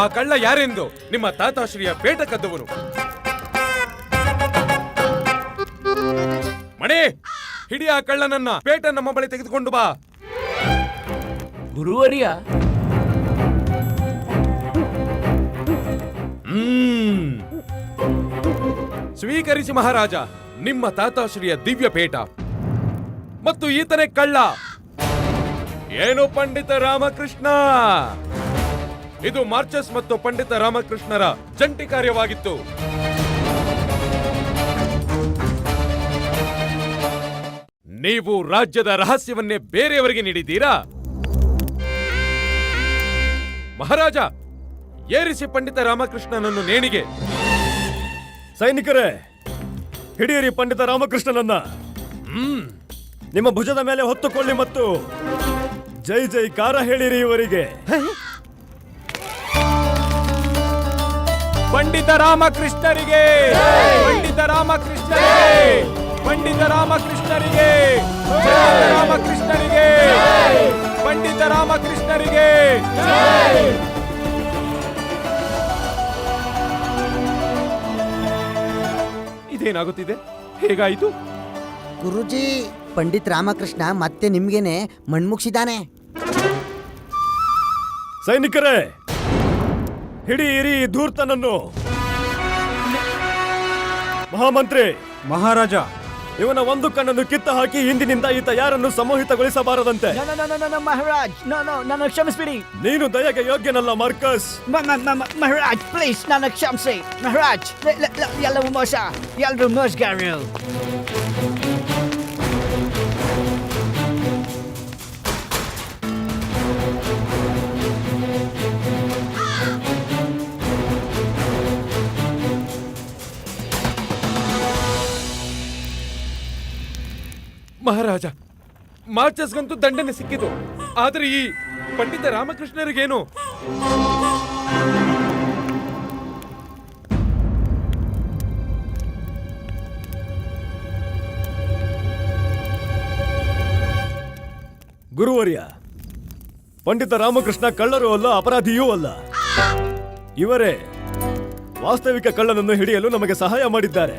ಆ ಕಳ್ಳ ಯಾರೆಂದು. ನಿಮ್ಮ ತಾತಾಶ್ರೀಯ ಪೇಟ ಕದ್ದವನು. ಮಣೆ, ಹಿಡಿ ಆ ಕಳ್ಳನನ್ನ. ಪೇಟ ನಮ್ಮ ಬಳಿ ತೆಗೆದುಕೊಂಡು ಬಾ. ಗುರುವರ್ಯ, ಸ್ವೀಕರಿಸಿ ಮಹಾರಾಜ ನಿಮ್ಮ ತಾತಾಶ್ರೀಯ ದಿವ್ಯ ಪೇಟ. ಮತ್ತು ಈತನೇ ಕಳ್ಳ. ಏನು ಪಂಡಿತ ರಾಮಕೃಷ್ಣ? ಇದು ಮಾರ್ಚಸ್ ಮತ್ತು ಪಂಡಿತ ರಾಮಕೃಷ್ಣರ ಜಂಟಿ ಕಾರ್ಯವಾಗಿತ್ತು. ನೀವು ರಾಜ್ಯದ ರಹಸ್ಯವನ್ನೇ ಬೇರೆಯವರಿಗೆ ನೀಡಿದ್ದೀರಾ? ಮಹಾರಾಜ, ಏರಿಸಿ ಪಂಡಿತ ರಾಮಕೃಷ್ಣನನ್ನು ನೇಣಿಗೆ. ಸೈನಿಕರೇ, ಹಿಡಿಯಿರಿ ಪಂಡಿತ ರಾಮಕೃಷ್ಣನನ್ನ. ನಿಮ್ಮ ಭುಜದ ಮೇಲೆ ಹೊತ್ತುಕೊಳ್ಳಿ ಮತ್ತು ಜೈ ಜೈಕಾರ ಹೇಳಿರಿ ಇವರಿಗೆ. ಪಂಡಿತ ರಾಮಕೃಷ್ಣರಿಗೆ, ಪಂಡಿತ ರಾಮಕೃಷ್ಣರಿಗೆ, ಪಂಡಿತ ರಾಮಕೃಷ್ಣರಿಗೆ, ರಾಮಕೃಷ್ಣರಿಗೆ, ಪಂಡಿತ ರಾಮಕೃಷ್ಣರಿಗೆ. ಇದೇನಾಗುತ್ತಿದೆ? ಹೇಗಾಯಿತು? ಗುರುಜಿ, ಪಂಡಿತ್ ರಾಮಕೃಷ್ಣ ಮತ್ತೆ ನಿಮ್ಗೇನೆ ಮಣ್ಮುಗಿಸಿದಾನೆ. ಸೈನಿಕರೇ, ಹಿಡಿಯಿರಿ ಈ ಧೂರ್ತನನ್ನು. ಮಹಾಮಂತ್ರಿ, ಮಹಾರಾಜ, ಇವನ ಒಂದು ಕಣ್ಣನ್ನು ಕಿತ್ತ ಹಾಕಿ ಇಂದಿನಿಂದ ಈತ ಯಾರನ್ನು ಸಮೋಹಿತಗೊಳಿಸಬಾರದಂತೆ. ಮಹಾರಾಜ್ ನನ್ನ ಕ್ಷಮಿಸ್ಬಿಡಿ. ನೀನು ದಯೆಗೆ ಯೋಗ್ಯನಲ್ಲ ಮಾರ್ಕಸ್. ಮಹಾರಾಜ್ ಪ್ಲೀಸ್ ನನ್ನ ಕ್ಷಮಿಸಿ. ಮಹಾರಾಜ್ ಎಲ್ಲವೂ ಮೋಸ, ಎಲ್ಲರೂ ಮೋಸಗಾರರು. ಮಹಾರಾಜ, ಮಾರ್ಚಸ್ಗಂತೂ ದಂಡನೆ ಸಿಕ್ಕಿತು. ಆದರೆ ಈ ಪಂಡಿತ ರಾಮಕೃಷ್ಣರಿಗೇನು? ಗುರುವರ್ಯ, ಪಂಡಿತ ರಾಮಕೃಷ್ಣ ಕಳ್ಳರೂ ಅಲ್ಲ, ಅಪರಾಧಿಯೂ ಅಲ್ಲ. ಇವರೇ ವಾಸ್ತವಿಕ ಕಳ್ಳನನ್ನು ಹಿಡಿಯಲು ನಮಗೆ ಸಹಾಯ ಮಾಡಿದ್ದಾರೆ.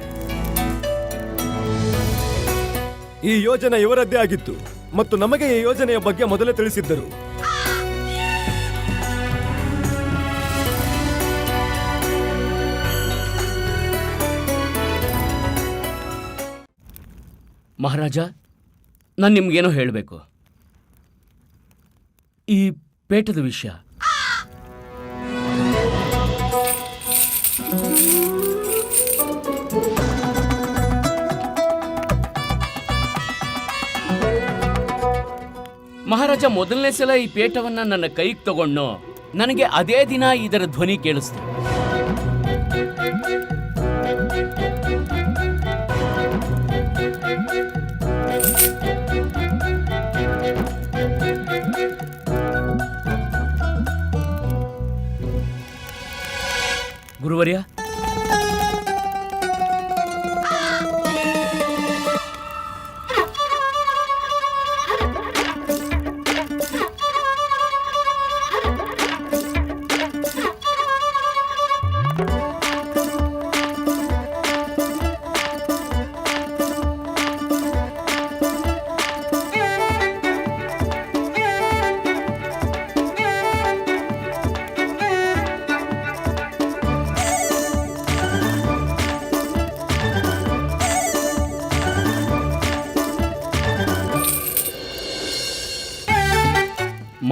ಈ ಯೋಜನೆ ಇವರದ್ದೇ ಆಗಿತ್ತು ಮತ್ತು ನಮಗೆ ಈ ಯೋಜನೆಯ ಬಗ್ಗೆ ಮೊದಲೇ ತಿಳಿಸಿದ್ದರು. ಮಹಾರಾಜ, ನಾನು ನಿಮ್ಗೇನೋ ಹೇಳಬೇಕು. ಈ ಪೇಟದ ವಿಷಯ. ಮಹಾರಾಜ, ಮೊದಲನೇ ಸಲ ಈ ಪೇಟವನ್ನ ನನ್ನ ಕೈಗೆ ತಗೊಂಡು ನನಗೆ ಅದೇ ದಿನ ಇದರ ಧ್ವನಿ ಕೇಳಿಸ್ತು. ಗುರುವರ್ಯ,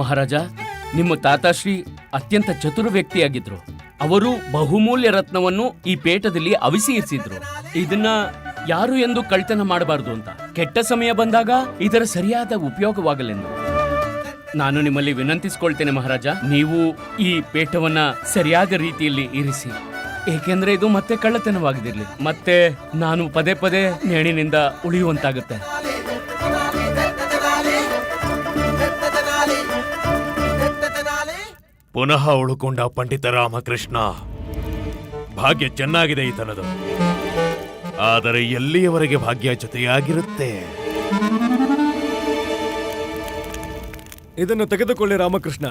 ಮಹಾರಾಜ, ನಿಮ್ಮ ತಾತಾಶ್ರೀ ಅತ್ಯಂತ ಚತುರ ವ್ಯಕ್ತಿಯಾಗಿದ್ರು. ಅವರು ಬಹುಮೂಲ್ಯ ರತ್ನವನ್ನು ಈ ಪೇಟದಲ್ಲಿ ಅವಿಸಿ ಇರಿಸಿದ್ರು. ಇದನ್ನ ಯಾರು ಎಂದು ಕಳ್ತನ ಮಾಡಬಾರದು ಅಂತ. ಕೆಟ್ಟ ಸಮಯ ಬಂದಾಗ ಇದರ ಸರಿಯಾದ ಉಪಯೋಗವಾಗಲೆಂದು ನಾನು ನಿಮ್ಮಲ್ಲಿ ವಿನಂತಿಸಿಕೊಳ್ತೇನೆ ಮಹಾರಾಜ. ನೀವು ಈ ಪೇಟವನ್ನ ಸರಿಯಾದ ರೀತಿಯಲ್ಲಿ ಇರಿಸಿ, ಏಕೆಂದ್ರೆ ಇದು ಮತ್ತೆ ಕಳ್ಳತನವಾಗಿದಿರ್ಲಿ, ಮತ್ತೆ ನಾನು ಪದೇ ಪದೇ ನೇಣಿನಿಂದ ಉಳಿಯುವಂತಾಗುತ್ತೆ. ಪುನಃ ಉಳುಕೊಂಡ ಪಂಡಿತ ರಾಮಕೃಷ್ಣ. ಭಾಗ್ಯ ಚೆನ್ನಾಗಿದೆ ಈತನದು, ಆದರೆ ಎಲ್ಲಿಯವರೆಗೆ ಭಾಗ್ಯ ಜೊತೆಯಾಗಿರುತ್ತೆ? ಇದನ್ನು ತೆಗೆದುಕೊಳ್ಳಿ ರಾಮಕೃಷ್ಣ,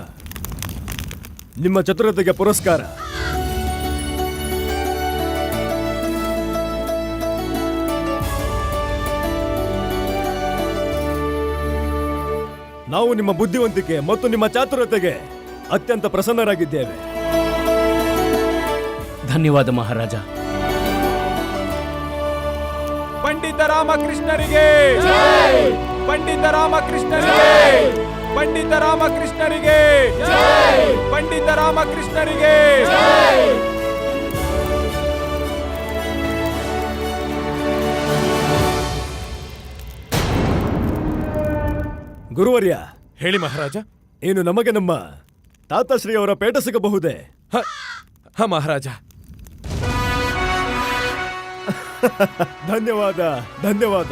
ನಿಮ್ಮ ಚತುರತೆಗೆ ಪುರಸ್ಕಾರ. ನಾವು ನಿಮ್ಮ ಬುದ್ಧಿವಂತಿಕೆ ಮತ್ತು ನಿಮ್ಮ ಚಾತುರತೆಗೆ ಅತ್ಯಂತ ಪ್ರಸನ್ನರಾಗಿದ್ದೇವೆ. ಧನ್ಯವಾದ ಮಹಾರಾಜ. ಪಂಡಿತ ರಾಮಕೃಷ್ಣರಿಗೆ, ಪಂಡಿತ ರಾಮಕೃಷ್ಣರಿಗೆ, ಪಂಡಿತ ರಾಮಕೃಷ್ಣರಿಗೆ, ಪಂಡಿತ ರಾಮಕೃಷ್ಣರಿಗೆ. ಗುರುವರ್ಯ, ಹೇಳಿ ಮಹಾರಾಜ. ಏನು ನಮಗೆ ನಮ್ಮ ತಾತಾಶ್ರೀ ಅವರ ಪೇಟ ಸಿಗಬಹುದೇ? ಹ ಮಹಾರಾಜ. ಧನ್ಯವಾದ, ಧನ್ಯವಾದ.